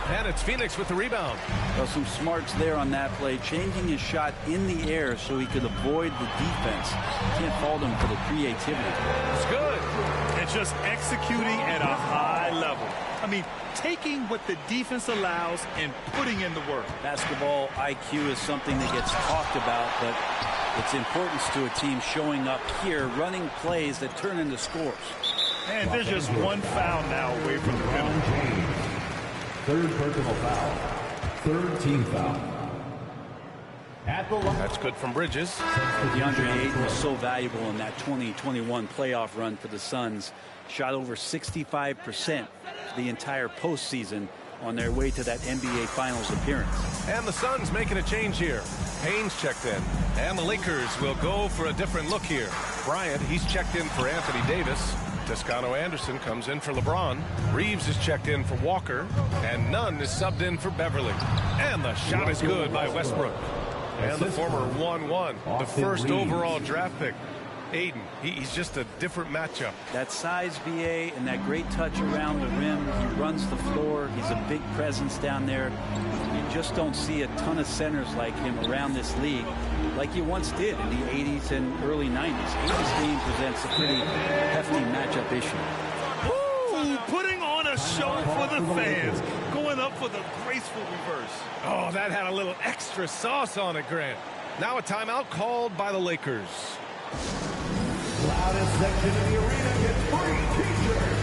And it's Phoenix with the rebound. Well, some smarts there on that play, changing his shot in the air so he could avoid the defense. Can't fault him for the creativity. It's good. And just executing at a high level. I mean, taking what the defense allows and putting in the work. Basketball IQ is something that gets talked about, but its importance to a team showing up here, running plays that turn into scores. And there's just 1 foul now away from the penalty. Third personal foul. Third team foul. At the line. That's good from Bridges. DeAndre Ayton was so valuable in that 2021 playoff run for the Suns. Shot over 65% the entire postseason on their way to that NBA Finals appearance. And the Suns making a change here. Haynes checked in. And the Lakers will go for a different look here. Bryant, he's checked in for Anthony Davis. Toscano Anderson comes in for LeBron. Reeves is checked in for Walker. And Nunn is subbed in for Beverly. And the shot is good by Westbrook. And the former 1-1, the first overall draft pick. Ayton, he's just a different matchup. That size, BA, and that great touch around the rim. He runs the floor. He's a big presence down there. You just don't see a ton of centers like him around this league like you once did in the 80s and early 90s. Ayton's game presents a pretty hefty matchup issue. Ooh, putting on a show for the fans. Going up for the graceful reverse. Oh, that had a little extra sauce on it, Grant. Now a timeout called by the Lakers. Loudest section in the arena gets free t-shirts.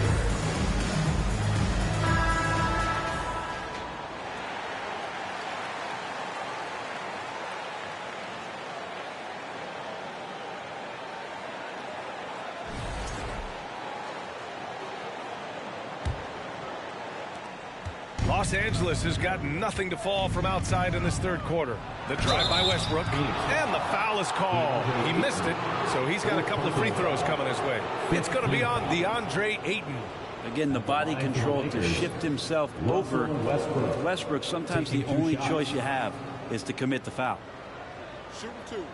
Los Angeles has got nothing to fall from outside in this third quarter. The drive by Westbrook, and the foul is called. He missed it, so he's got a couple of free throws coming his way. It's going to be on DeAndre Ayton. Again, the body control to shift himself over. With Westbrook, sometimes the only choice you have is to commit the foul. Shooting 2.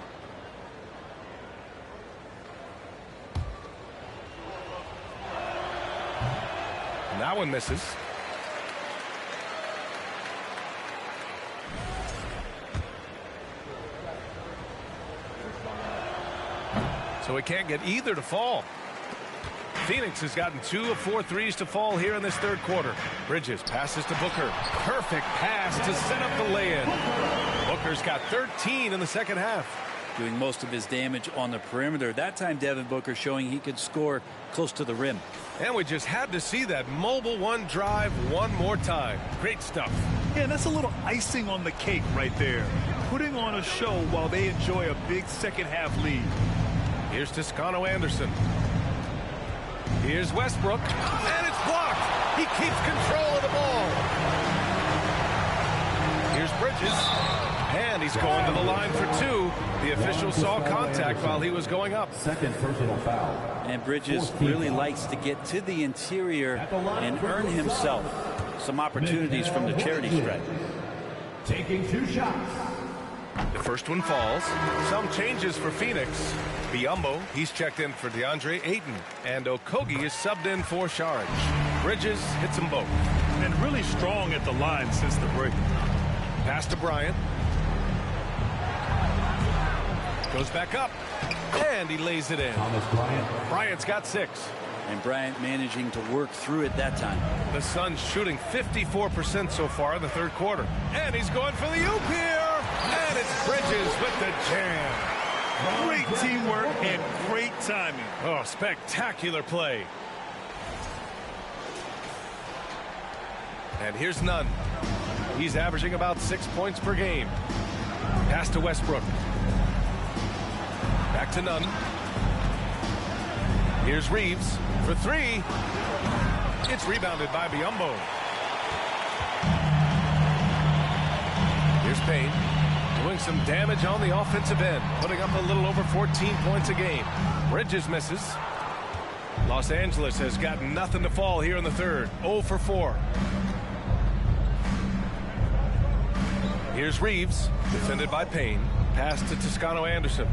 That one misses. So he can't get either to fall. Phoenix has gotten 2 of 4 threes to fall here in this third quarter. Bridges passes to Booker. Perfect pass to set up the lay-in. Booker's got 13 in the second half. Doing most of his damage on the perimeter. That time, Devin Booker showing he could score close to the rim. And we just had to see that mobile one drive one more time. Great stuff. Yeah, and that's a little icing on the cake right there. Putting on a show while they enjoy a big second half lead. Here's Toscano Anderson. Here's Westbrook, and it's blocked. He keeps control of the ball. Here's Bridges, and he's going to the line for 2. The official saw contact while he was going up. Second personal foul. And Bridges really likes to get to the interior and earn himself some opportunities from the charity stripe. Taking 2 shots. The first one falls. Some changes for Phoenix. Biyombo, he's checked in for DeAndre Ayton. And Okogie is subbed in for Saric. Bridges hits them both. And really strong at the line since the break. Pass to Bryant. Goes back up. And he lays it in. Thomas Bryant. Bryant's got 6. And Bryant managing to work through it that time. The Suns shooting 54% so far in the third quarter. And he's going for the oop here. And it's Bridges with the jam. Great teamwork and great timing. Oh, spectacular play. And here's Nunn. He's averaging about 6 points per game. Pass to Westbrook. Back to Nunn. Here's Reeves for 3. It's rebounded by Biyombo. Here's Payne. Doing some damage on the offensive end, putting up a little over 14 points a game. Bridges misses. Los Angeles has got nothing to fall here in the third. 0 for 4. Here's Reeves, defended by Payne. Pass to Toscano Anderson.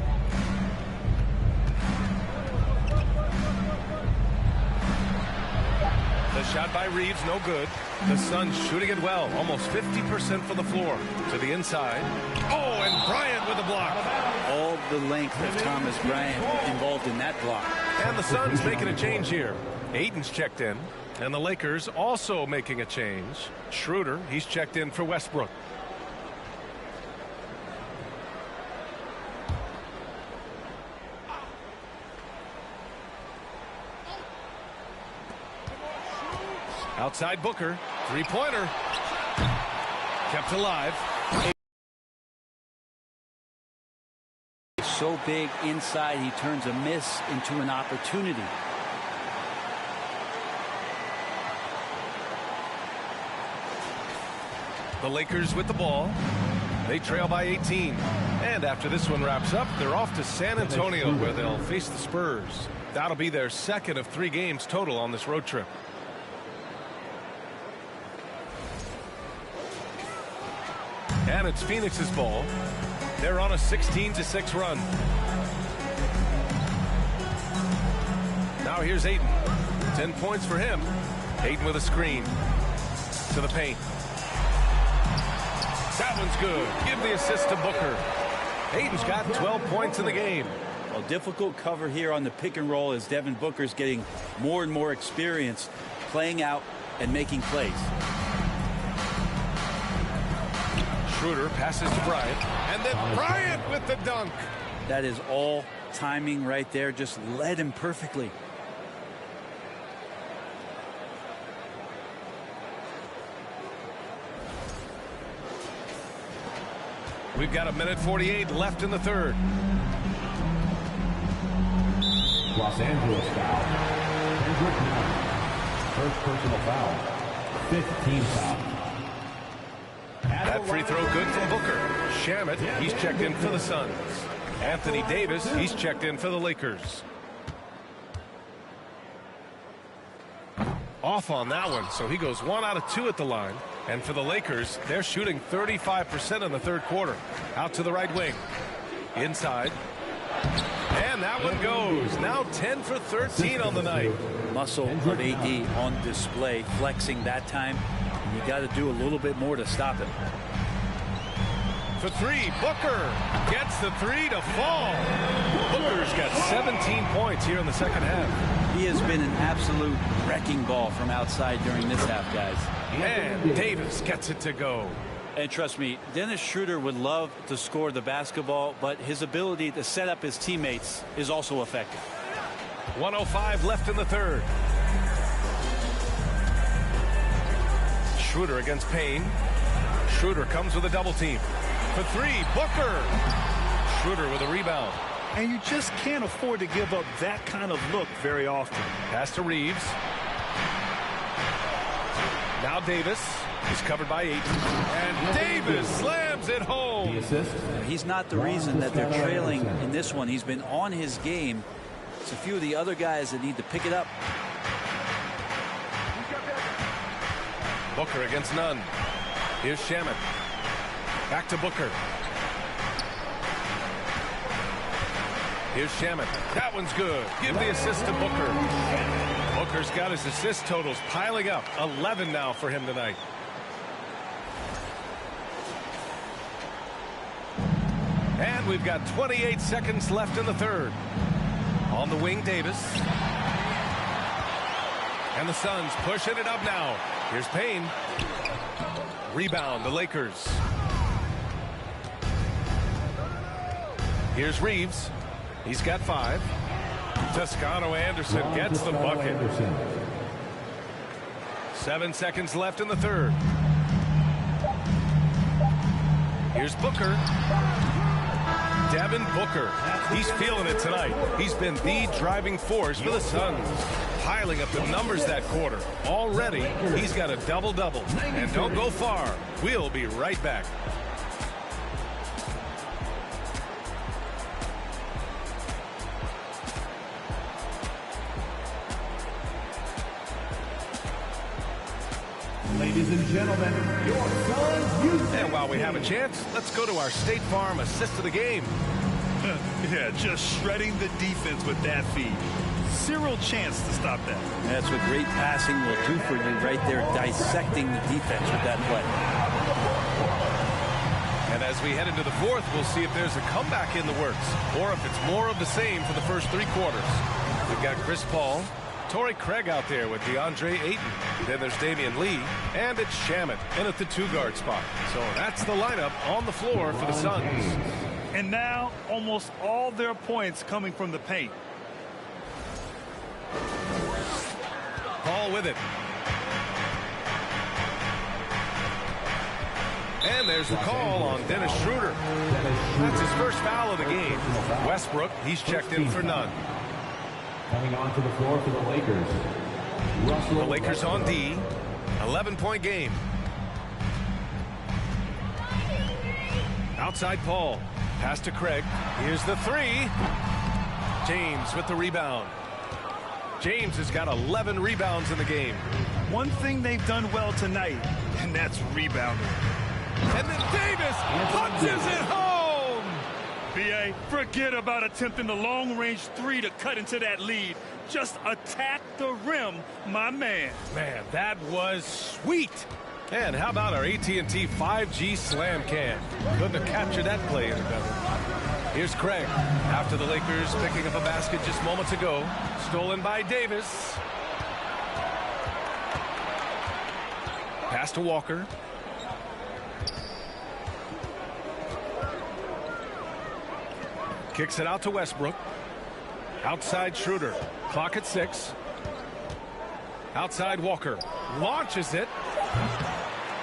The shot by Reeves, no good. The Suns shooting it well, almost 50% for the floor. To the inside. Oh, and Bryant with a block. All the length of Thomas Bryant involved in that block. And the Suns making a change here. Ayton's checked in. And the Lakers also making a change. Schroeder, he's checked in for Westbrook. Outside Booker, 3-pointer, kept alive. So big inside, he turns a miss into an opportunity. The Lakers with the ball. They trail by 18. And after this one wraps up, they're off to San Antonio where they'll face the Spurs. That'll be their second of 3 games total on this road trip. And it's Phoenix's ball. They're on a 16-6 run. Now here's Ayton. 10 points for him. Ayton with a screen. To the paint. That one's good. Give the assist to Booker. Ayton's got 12 points in the game. A difficult cover here on the pick and roll as Devin Booker's getting more and more experience playing out and making plays. Schroeder passes to Bryant, and then Bryant with the dunk. That is all timing right there. Just led him perfectly. We've got 1:48 left in the third. Los Angeles foul. Kendrick Nunn. First personal foul. 15th foul. That free throw good from Booker. Shamet, he's checked in for the Suns. Anthony Davis, he's checked in for the Lakers. Off on that one, so he goes 1 out of 2 at the line. And for the Lakers, they're shooting 35% in the third quarter. Out to the right wing. Inside. And that one goes. Now 10 for 13 on the night. Muscle of AD on display, flexing that time. You got to do a little bit more to stop it. For three, Booker gets the three to fall. Booker's got 17 points here in the second half. He has been an absolute wrecking ball from outside during this half, guys. And Davis gets it to go. And trust me, Dennis Schroeder would love to score the basketball, but his ability to set up his teammates is also effective. 1:05 left in the third. Schroeder against Payne. Schroeder comes with a double team. For three, Booker. Schroeder with a rebound. And you just can't afford to give up that kind of look very often. Pass to Reeves. Now Davis. He's covered by 8. And Davis slams it home. He's not the reason that they're trailing in this one. He's been on his game. It's a few of the other guys that need to pick it up. Booker against Nunn. Here's Shamet. Back to Booker. Here's Shamet. That one's good. Give the assist to Booker. Booker's got his assist totals piling up. 11 now for him tonight. And we've got 28 seconds left in the third. On the wing, Davis. And the Suns pushing it up now. Here's Payne. Rebound, the Lakers. Here's Reeves. He's got 5. Toscano Anderson gets the bucket. 7 seconds left in the third. Here's Booker. Devin Booker. He's feeling it tonight. He's been the driving force for the Suns. Piling up the numbers that quarter. Already, he's got a double-double. And don't go far. We'll be right back. Ladies and gentlemen, your Suns youth. And while we have a chance, let's go to our State Farm assist of the game. Yeah, just shredding the defense with that feed. Zero chance to stop that. That's what great passing will do for you right there, dissecting the defense with that play. And as we head into the fourth, we'll see if there's a comeback in the works or if it's more of the same for the first 3 quarters. We've got Chris Paul, Torrey Craig out there with DeAndre Ayton. Then there's Damian Lee, and it's Shamet in at the 2-guard spot. So that's the lineup on the floor for the Suns. And now almost all their points coming from the paint. Paul with it. And there's the call on Dennis Schroeder. That's his first foul of the game. Westbrook, he's checked in for none. Coming onto the floor for the Lakers. The Lakers on D. 11-point game. Outside Paul. Pass to Craig. Here's the 3. James with the rebound. James has got 11 rebounds in the game. One thing they've done well tonight, and that's rebounding. And then Davis punches it home. B.A., forget about attempting the long-range 3 to cut into that lead. Just attack the rim, my man. Man, that was sweet. And how about our AT&T 5G Slam Cam? Couldn't have captured that play any better. Here's Craig after the Lakers picking up a basket just moments ago. Stolen by Davis. Pass to Walker. Kicks it out to Westbrook. Outside Schroeder. Clock at 6. Outside Walker. Launches it.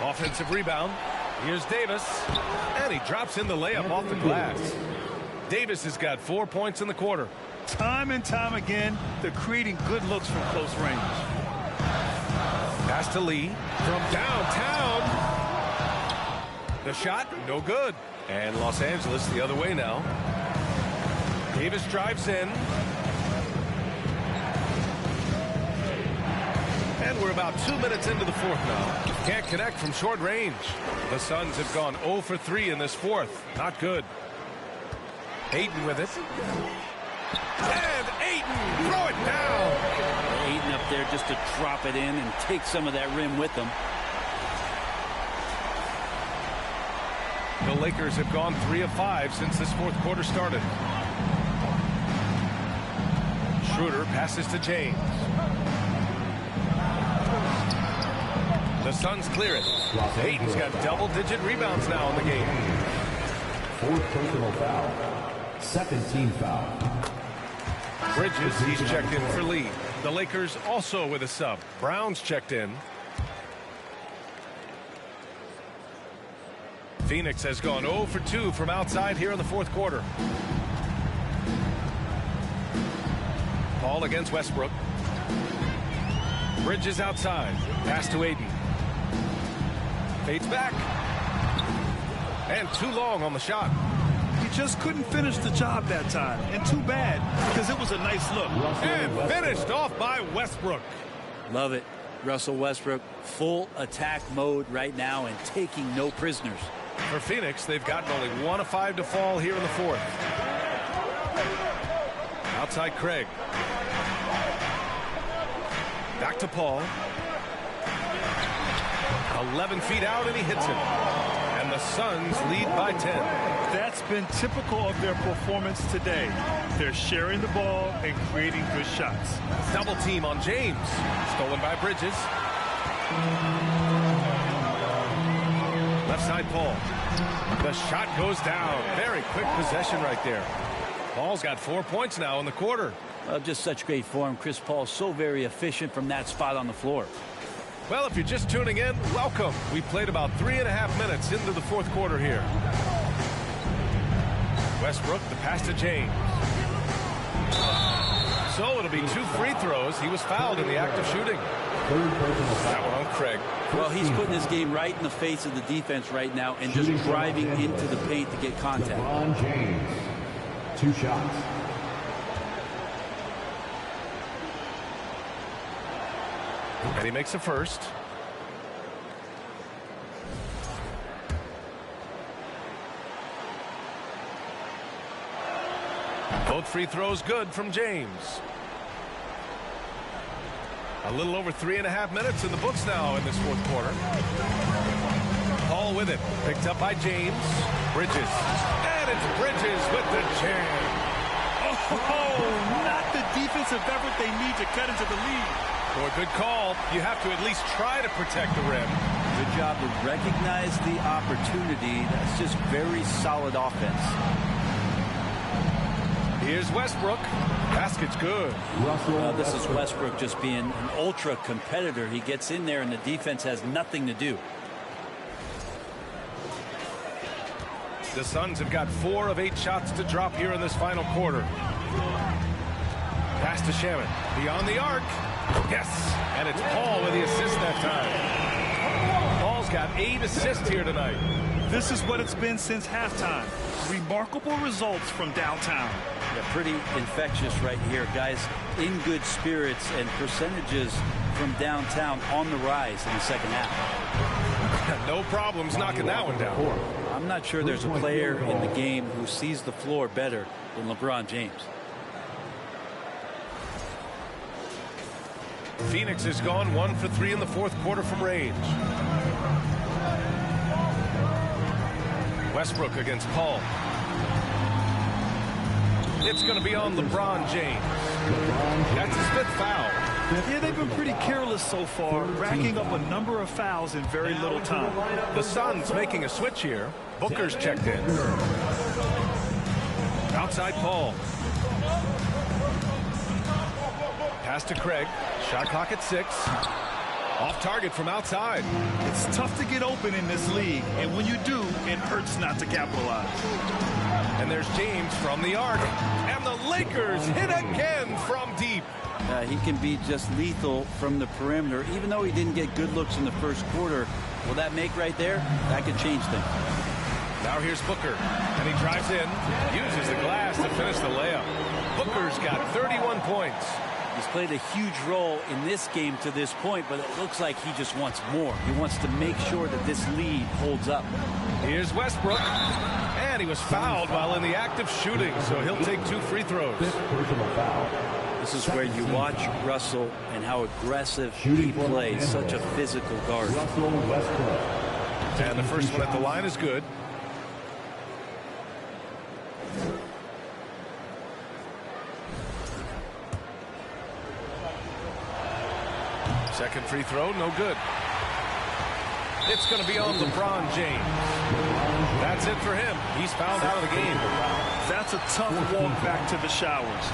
Offensive rebound. Here's Davis. And he drops in the layup off the glass. Davis has got 4 points in the quarter. Time and time again, they're creating good looks from close range. Pass to Lee from downtown. The shot, no good. And Los Angeles the other way now. Davis drives in. And we're about 2 minutes into the fourth now. Can't connect from short range. The Suns have gone 0 for 3 in this fourth. Not good. Ayton with it. And Ayton, throw it down. Ayton up there just to drop it in and take some of that rim with them. The Lakers have gone 3 of 5 since this fourth quarter started. Schroeder passes to James. The Suns clear it. Ayton's got double-digit rebounds now in the game. Fourth personal foul. Second team foul. Bridges, he's checked in for Lee. The Lakers also with a sub. Brown's checked in. Phoenix has gone 0 for 2 from outside here in the fourth quarter. Ball against Westbrook. Bridges outside. Pass to Ayton. Fades back. And too long on the shot. He just couldn't finish the job that time. And too bad, because it was a nice look. And finished off by Westbrook. Love it. Russell Westbrook, full attack mode right now and taking no prisoners. For Phoenix, they've gotten only 1 of 5 to fall here in the fourth. Outside Craig. Back to Paul. 11 feet out, and he hits it. And the Suns lead by 10. That's been typical of their performance today. They're sharing the ball and creating good shots. Double team on James. Stolen by Bridges. Left side Paul. The shot goes down. Very quick possession right there. Paul's got 4 points now in the quarter. Just such great form. Chris Paul so very efficient from that spot on the floor. Well, if you're just tuning in, welcome. We played about 3.5 minutes into the fourth quarter here. Westbrook, the pass to James. So it'll be 2 free throws. He was fouled in the act of shooting. That one on Craig. Well, he's putting his game right in the face of the defense right now and just driving into the paint to get contact. LeBron James. 2 shots. And he makes a first. Both free throws good from James. A little over 3.5 minutes in the books now in this fourth quarter. Paul with it. Picked up by James. Bridges. And it's Bridges with the jam. Oh, not the defensive effort they need to cut into the lead. Boy, good call. You have to at least try to protect the rim. Good job to recognize the opportunity. That's just very solid offense. Here's Westbrook. Basket's good. This is Westbrook just being an ultra competitor. He gets in there and the defense has nothing to do. The Suns have got 4 of 8 shots to drop here in this final quarter. Pass to Shaman. Beyond the arc. Yes. And it's Paul with the assist that time. Paul's got 8 assists here tonight. This is what it's been since halftime. Remarkable results from downtown. Yeah, pretty infectious right here. Guys in good spirits and percentages from downtown on the rise in the second half. No problems knocking that one down. I'm not sure there's a player in the game who sees the floor better than LeBron James. Phoenix has gone 1 for 3 in the fourth quarter from range. Westbrook against Paul. It's going to be on LeBron James. That's his 5th foul. Yeah, they've been pretty careless so far, racking up a number of fouls in very little time. The Suns making a switch here. Booker's checked in. Outside Paul. Pass to Craig. Shot clock at 6. Off target from outside. It's tough to get open in this league, and when you do, it hurts not to capitalize. And there's James from the arc. And the Lakers hit again from deep. He can be just lethal from the perimeter. Even though he didn't get good looks in the first quarter, Will that make right there? That could change things. Now here's Booker, and he drives in, uses the glass to finish the layup. Booker's got 31 points. He's played a huge role in this game to this point, but it looks like he just wants more. He wants to make sure that this lead holds up. Here's Westbrook, and he was fouled while in the act of shooting, so he'll take 2 free throws. Personal foul. This is where you watch Russell and how aggressive he plays. Such a physical guard. Russell Westbrook. And the first one at the line is good. Second free throw, no good. It's going to be on LeBron James. That's it for him. He's fouled out of the game. That's a tough walk back to the showers.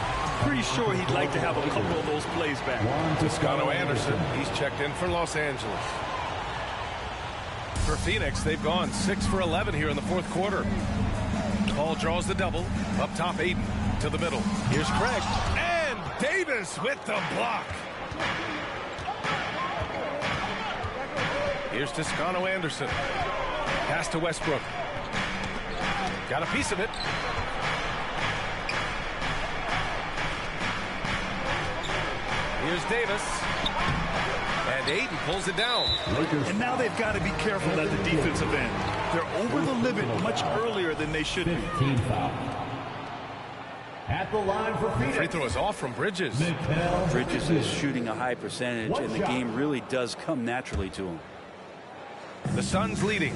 Pretty sure he'd like to have a couple of those plays back. Toscano Anderson, he's checked in for Los Angeles. For Phoenix, they've gone 6 for 11 here in the fourth quarter. Paul draws the double. Up top, Aiden to the middle. Here's Craig. And Davis with the block. Here's Toscano Anderson. Pass to Westbrook. Got a piece of it. Here's Davis. And Aiden pulls it down. And now they've got to be careful at the defensive end. They're over the limit much earlier than they should be. 15 foul. At the line for Phoenix. Free throw is off from Bridges. Bridges is shooting a high percentage, and the game really does come naturally to him. The Suns leading.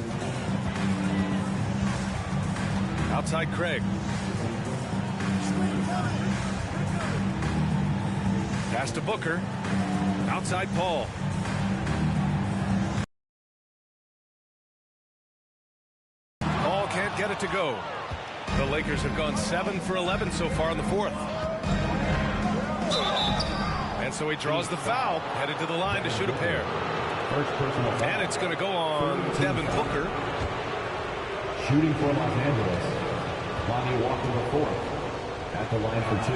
Outside Craig. Pass to Booker. Outside Paul. Paul can't get it to go. The Lakers have gone 7 for 11 so far in the fourth. And so he draws the foul, headed to the line to shoot a pair. First personal foul. And it's going to go on Devin Booker. Shooting for Los Angeles. Lonnie Walker the fourth. At the line for 2.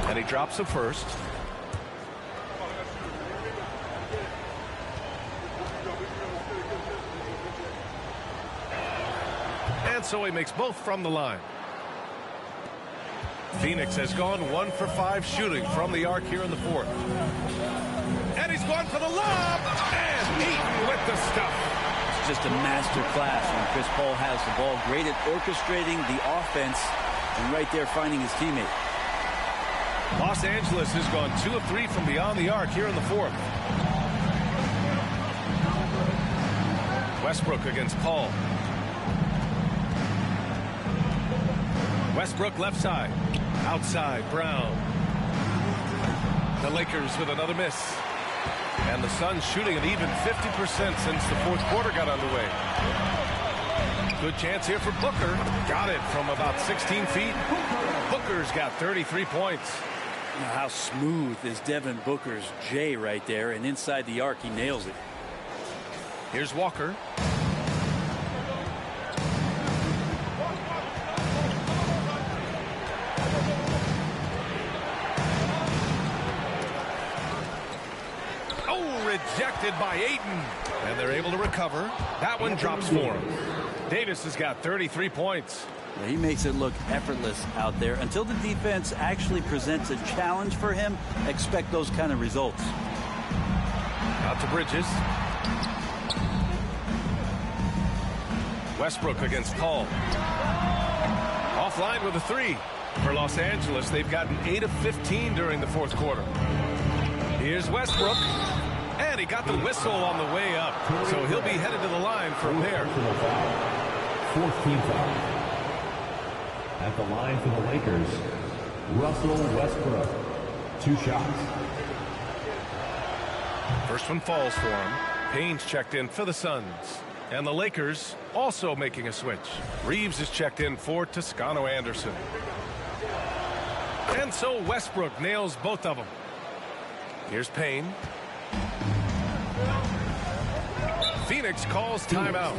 And he drops the first. And so he makes both from the line. Phoenix has gone 1 for 5 shooting from the arc here in the fourth. And he's gone for the lob. And Eaton with the stuff. It's just a master class when Chris Paul has the ball. Great at orchestrating the offense and right there finding his teammate. Los Angeles has gone 2 of 3 from beyond the arc here in the fourth. Westbrook against Paul. Westbrook left side. Outside Brown. The Lakers with another miss. And the Suns shooting an even 50% since the fourth quarter got underway. Good chance here for Booker. Got it from about 16 feet. Booker's got 33 points. Now how smooth is Devin Booker's J right there, and inside the arc he nails it. Here's Walker. Rejected by Ayton, and they're able to recover. That one drops for him. Davis has got 33 points. Well, he makes it look effortless out there. Until the defense actually presents a challenge for him, expect those kind of results. Out to Bridges. Westbrook against Paul. Offline with a 3. For Los Angeles, they've gotten 8 of 15 during the fourth quarter. Here's Westbrook. And he got the whistle on the way up. So he'll be headed to the line for a pair. 14 foul. At the line for the Lakers, Russell Westbrook. 2 shots. First one falls for him. Payne's checked in for the Suns. And the Lakers also making a switch. Reeves is checked in for Toscano Anderson. And so Westbrook nails both of them. Here's Payne. Phoenix Phoenix calls timeout.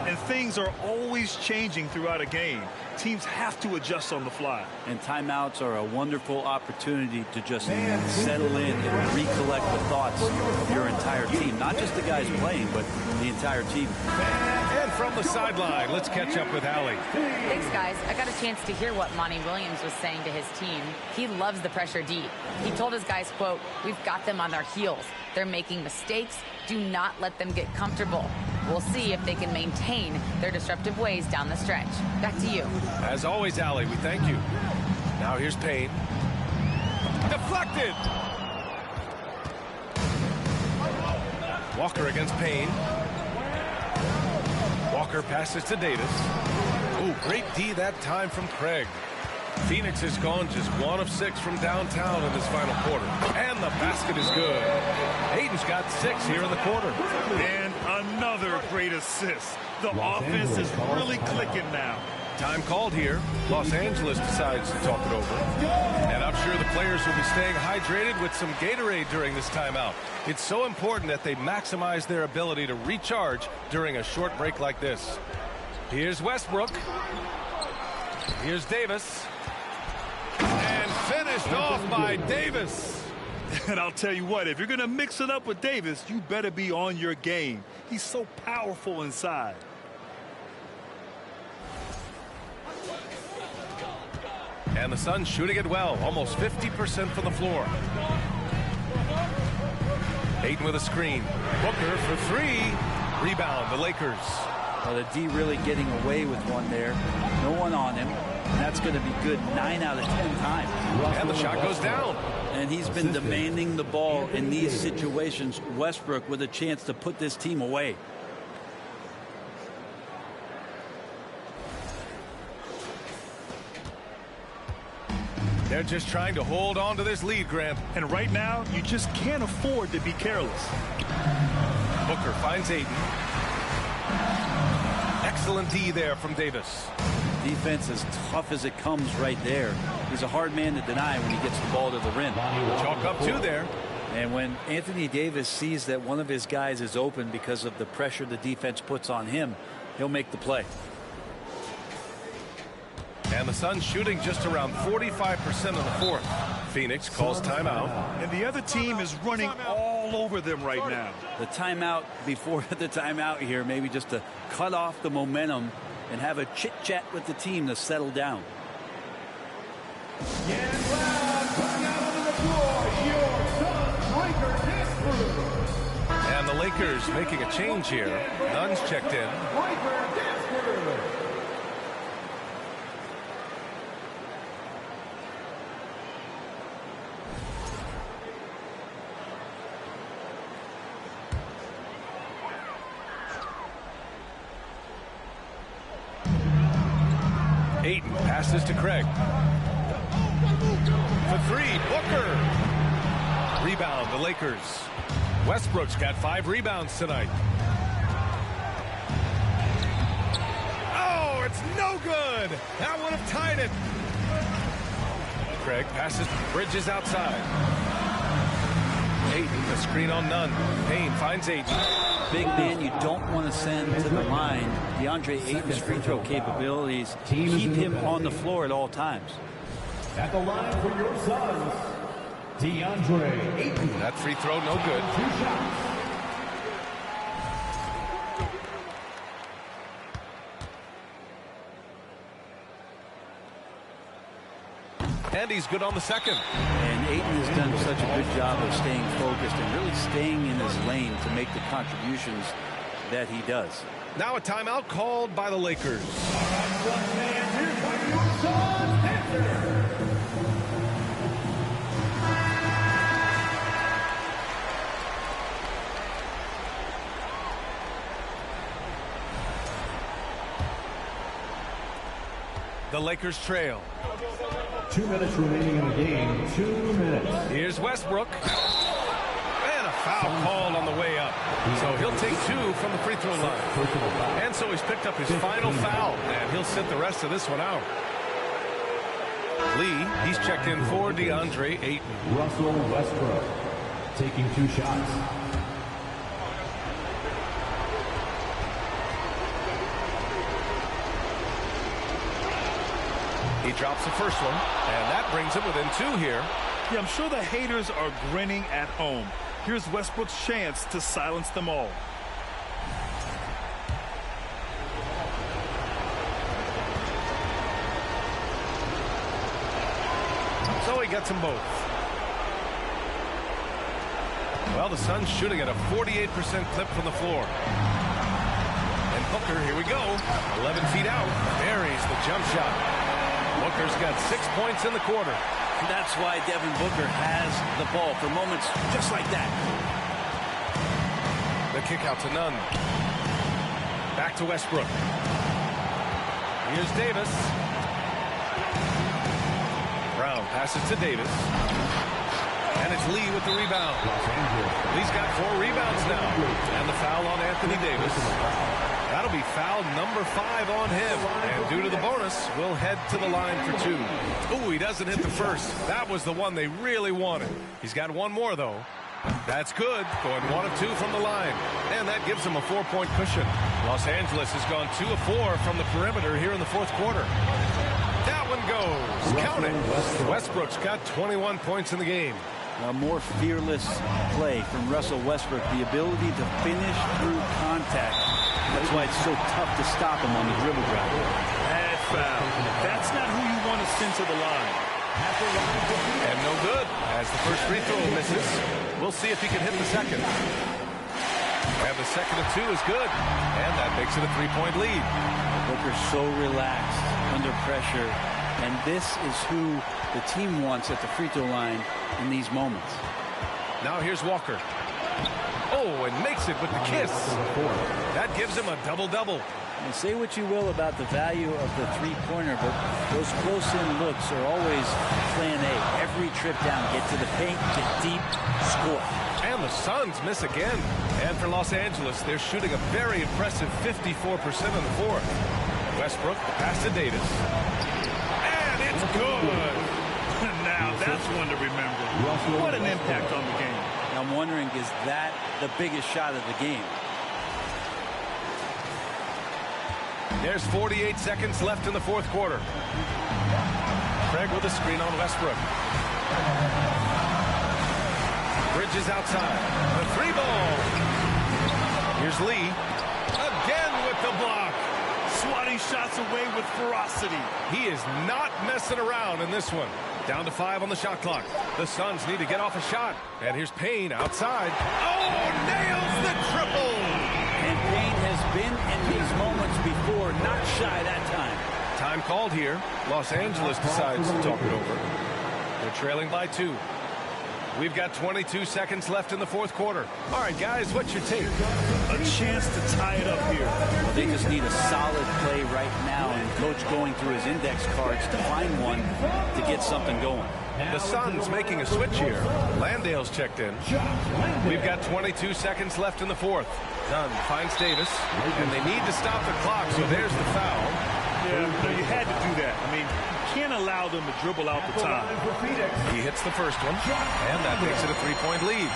And things are always changing throughout a game. Teams have to adjust on the fly. And timeouts are a wonderful opportunity to just settle in and recollect the thoughts of your entire team. Not just the guys playing, but the entire team. And from the sideline, let's catch up with Allie. Thanks, guys. I got a chance to hear what Monty Williams was saying to his team. He loves the pressure deep. He told his guys, quote, "We've got them on their heels. They're making mistakes. Do not let them get comfortable. We'll see if they can maintain their disruptive ways down the stretch." Back to you. As always, Allie, we thank you. Now here's Payne. Deflected. Walker against Payne. Walker passes to Davis. Oh, great D that time from Craig. Phoenix has gone just 1 of 6 from downtown in this final quarter. And the basket is good. Ayton's got 6 here in the quarter. And another great assist. The offense is really clicking now. Time called here. Los Angeles decides to talk it over. And I'm sure the players will be staying hydrated with some Gatorade during this timeout. It's so important that they maximize their ability to recharge during a short break like this. Here's Westbrook. Here's Davis. And finished off by Davis. And I'll tell you what, if you're going to mix it up with Davis, you better be on your game. He's so powerful inside. And the Suns shooting it well, almost 50% from the floor. Ayton with a screen. Booker for 3. Rebound, the Lakers. Well, the D really getting away with one there. No one on him. And that's going to be good 9 out of 10 times. And the shot goes down. And he's been demanding the ball in these situations. Westbrook with a chance to put this team away. They're just trying to hold on to this lead, Grant. And right now, you just can't afford to be careless. Booker finds Ayton. Excellent D there from Davis. Defense as tough as it comes right there. He's a hard man to deny when he gets the ball to the rim. Chalk up 2 there. And when Anthony Davis sees that one of his guys is open because of the pressure the defense puts on him, he'll make the play. And the Suns shooting just around 45% in the fourth. Phoenix calls timeout. And the other team is running all over them right now. The timeout before the timeout here, maybe just to cut off the momentum and have a chit-chat with the team to settle down. And the Lakers making a change here. Nunn's checked in. Ayton passes to Craig. For 3, Booker. Rebound, the Lakers. Westbrook's got 5 rebounds tonight. Oh, it's no good. That would have tied it. Craig passes, Bridges outside. Ayton, the screen on Nunn. Payne finds Ayton. Big man you don't want to send to the line. DeAndre Ayton's free throw capabilities keep him on the floor at all times. At the line for your Suns, DeAndre Ayton. That free throw no good. 2 shots. And he's good on the second. And Ayton has done such a good job of staying focused and really staying in his lane to make the contributions that he does. Now a timeout called by the Lakers. The Lakers trail. 2 minutes remaining in the game. 2 minutes. Here's Westbrook. And a foul called on the way up. So he'll take 2 from the free throw line. And so he's picked up his final foul. And he'll sit the rest of this one out. Lee, he's checked in for DeAndre Ayton. Russell Westbrook taking 2 shots. He drops the first one, and that brings him within 2 here. Yeah, I'm sure the haters are grinning at home. Here's Westbrook's chance to silence them all. So he gets them both. Well, the Suns shooting at a 48% clip from the floor. And Booker, here we go. 11 feet out. Buries the jump shot. Booker's got 6 points in the quarter. That's why Devin Booker has the ball for moments just like that. The kick out to Nunn. Back to Westbrook. Here's Davis. Brown passes to Davis. And it's Lee with the rebound. Lee's got 4 rebounds now. And the foul on Anthony Davis. That'll be foul number 5 on him. And due to the bonus, we'll head to the line for 2. Ooh, he doesn't hit the first. That was the one they really wanted. He's got 1 more, though. That's good. Going 1 of 2 from the line. And that gives him a 4-point cushion. Los Angeles has gone 2 of 4 from the perimeter here in the 4th quarter. That one goes. Count it. Westbrook's got 21 points in the game. A more fearless play from Russell Westbrook. The ability to finish through contact. That's why it's so tough to stop him on the dribble drive. Bad foul. That's not who you want to send to the line. And no good, as the first free throw misses. We'll see if he can hit the second. And the second of 2 is good. And that makes it a 3-point lead. Booker's so relaxed under pressure. And this is who the team wants at the free throw line in these moments. Now here's Walker. Oh, and makes it with the kiss. That gives him a double-double. And say what you will about the value of the three-pointer, but those close-in looks are always plan A. Every trip down, get to the paint, get deep, score. And the Suns miss again. And for Los Angeles, they're shooting a very impressive 54% in the 4th. Westbrook, the pass to Davis. And it's good. Now that's one to remember. What an impact on the game. I'm wondering, is that the biggest shot of the game? There's 48 seconds left in the 4th quarter. Craig with a screen on Westbrook. Bridges outside. The 3-ball. Here's Lee. Again with the block. Swatting shots away with ferocity. He is not messing around in this one. Down to 5 on the shot clock. The Suns need to get off a shot. And here's Payne outside. Oh, nails the triple. And Payne has been in these moments before, not shy that time. Time called here. Los Angeles decides to talk it over. They're trailing by 2. We've got 22 seconds left in the 4th quarter. All right, guys, what's your take? A chance to tie it up here. Well, they just need a solid play right now, and Coach going through his index cards to find one to get something going. The Suns making a switch here. Landale's checked in. We've got 22 seconds left in the 4th. Nunn finds Davis, and they need to stop the clock, so there's the foul. Yeah, no, you had to do that. I mean, you can't allow them to dribble out the time. He hits the first one, and that makes it a 3-point lead.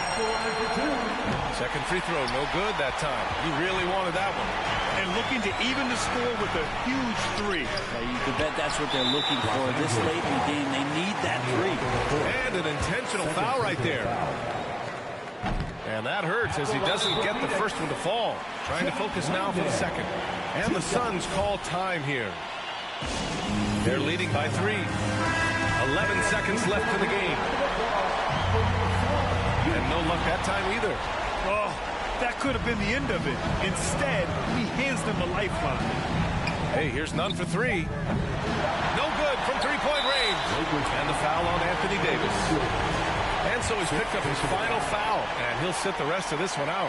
Second free throw, no good that time. He really wanted that one. And looking to even the score with a huge 3. You could bet that's what they're looking for this late in the game. They need that 3. And an intentional foul right there. And that hurts as he doesn't get the first one to fall. Trying to focus now for the second. And the Suns call time here. They're leading by 3. 11 seconds left in the game. And no luck that time either. Oh, that could have been the end of it. Instead, he hands them a lifeline. Hey, here's Nunn for 3. No good from 3-point range. And the foul on Anthony Davis. And so he's picked up his final foul, and he'll sit the rest of this one out.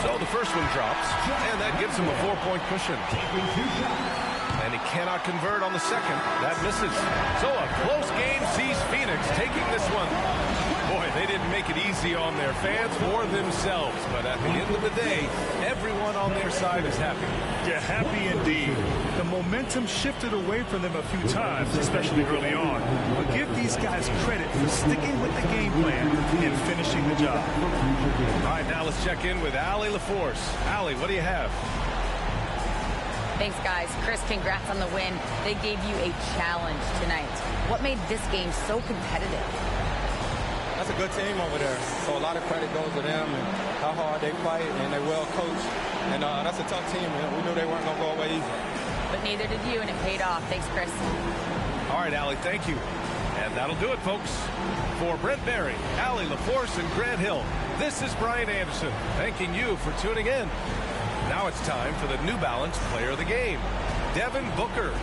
So the first one drops, and that gives him a 4-point cushion. And he cannot convert on the second. That misses. So a close game sees Phoenix taking this one. Boy, they didn't make it easy on their fans or themselves. But at the end of the day, everyone on their side is happy. Yeah, happy indeed. The momentum shifted away from them a few times, especially early on. But give these guys credit for sticking with the game plan and finishing the job. All right, now let's check in with Allie LaForce. Allie, what do you have? Thanks, guys. Chris, congrats on the win. They gave you a challenge tonight. What made this game so competitive? That's a good team over there. So a lot of credit goes to them and how hard they fight, and they're well coached. And that's a tough team. We knew they weren't going to go away easy. But neither did you, and it paid off. Thanks, Chris. All right, Allie, thank you. And that'll do it, folks. For Brent Barry, Allie LaForce, and Grant Hill, this is Brian Anderson thanking you for tuning in. Now it's time for the New Balance Player of the Game, Devin Booker.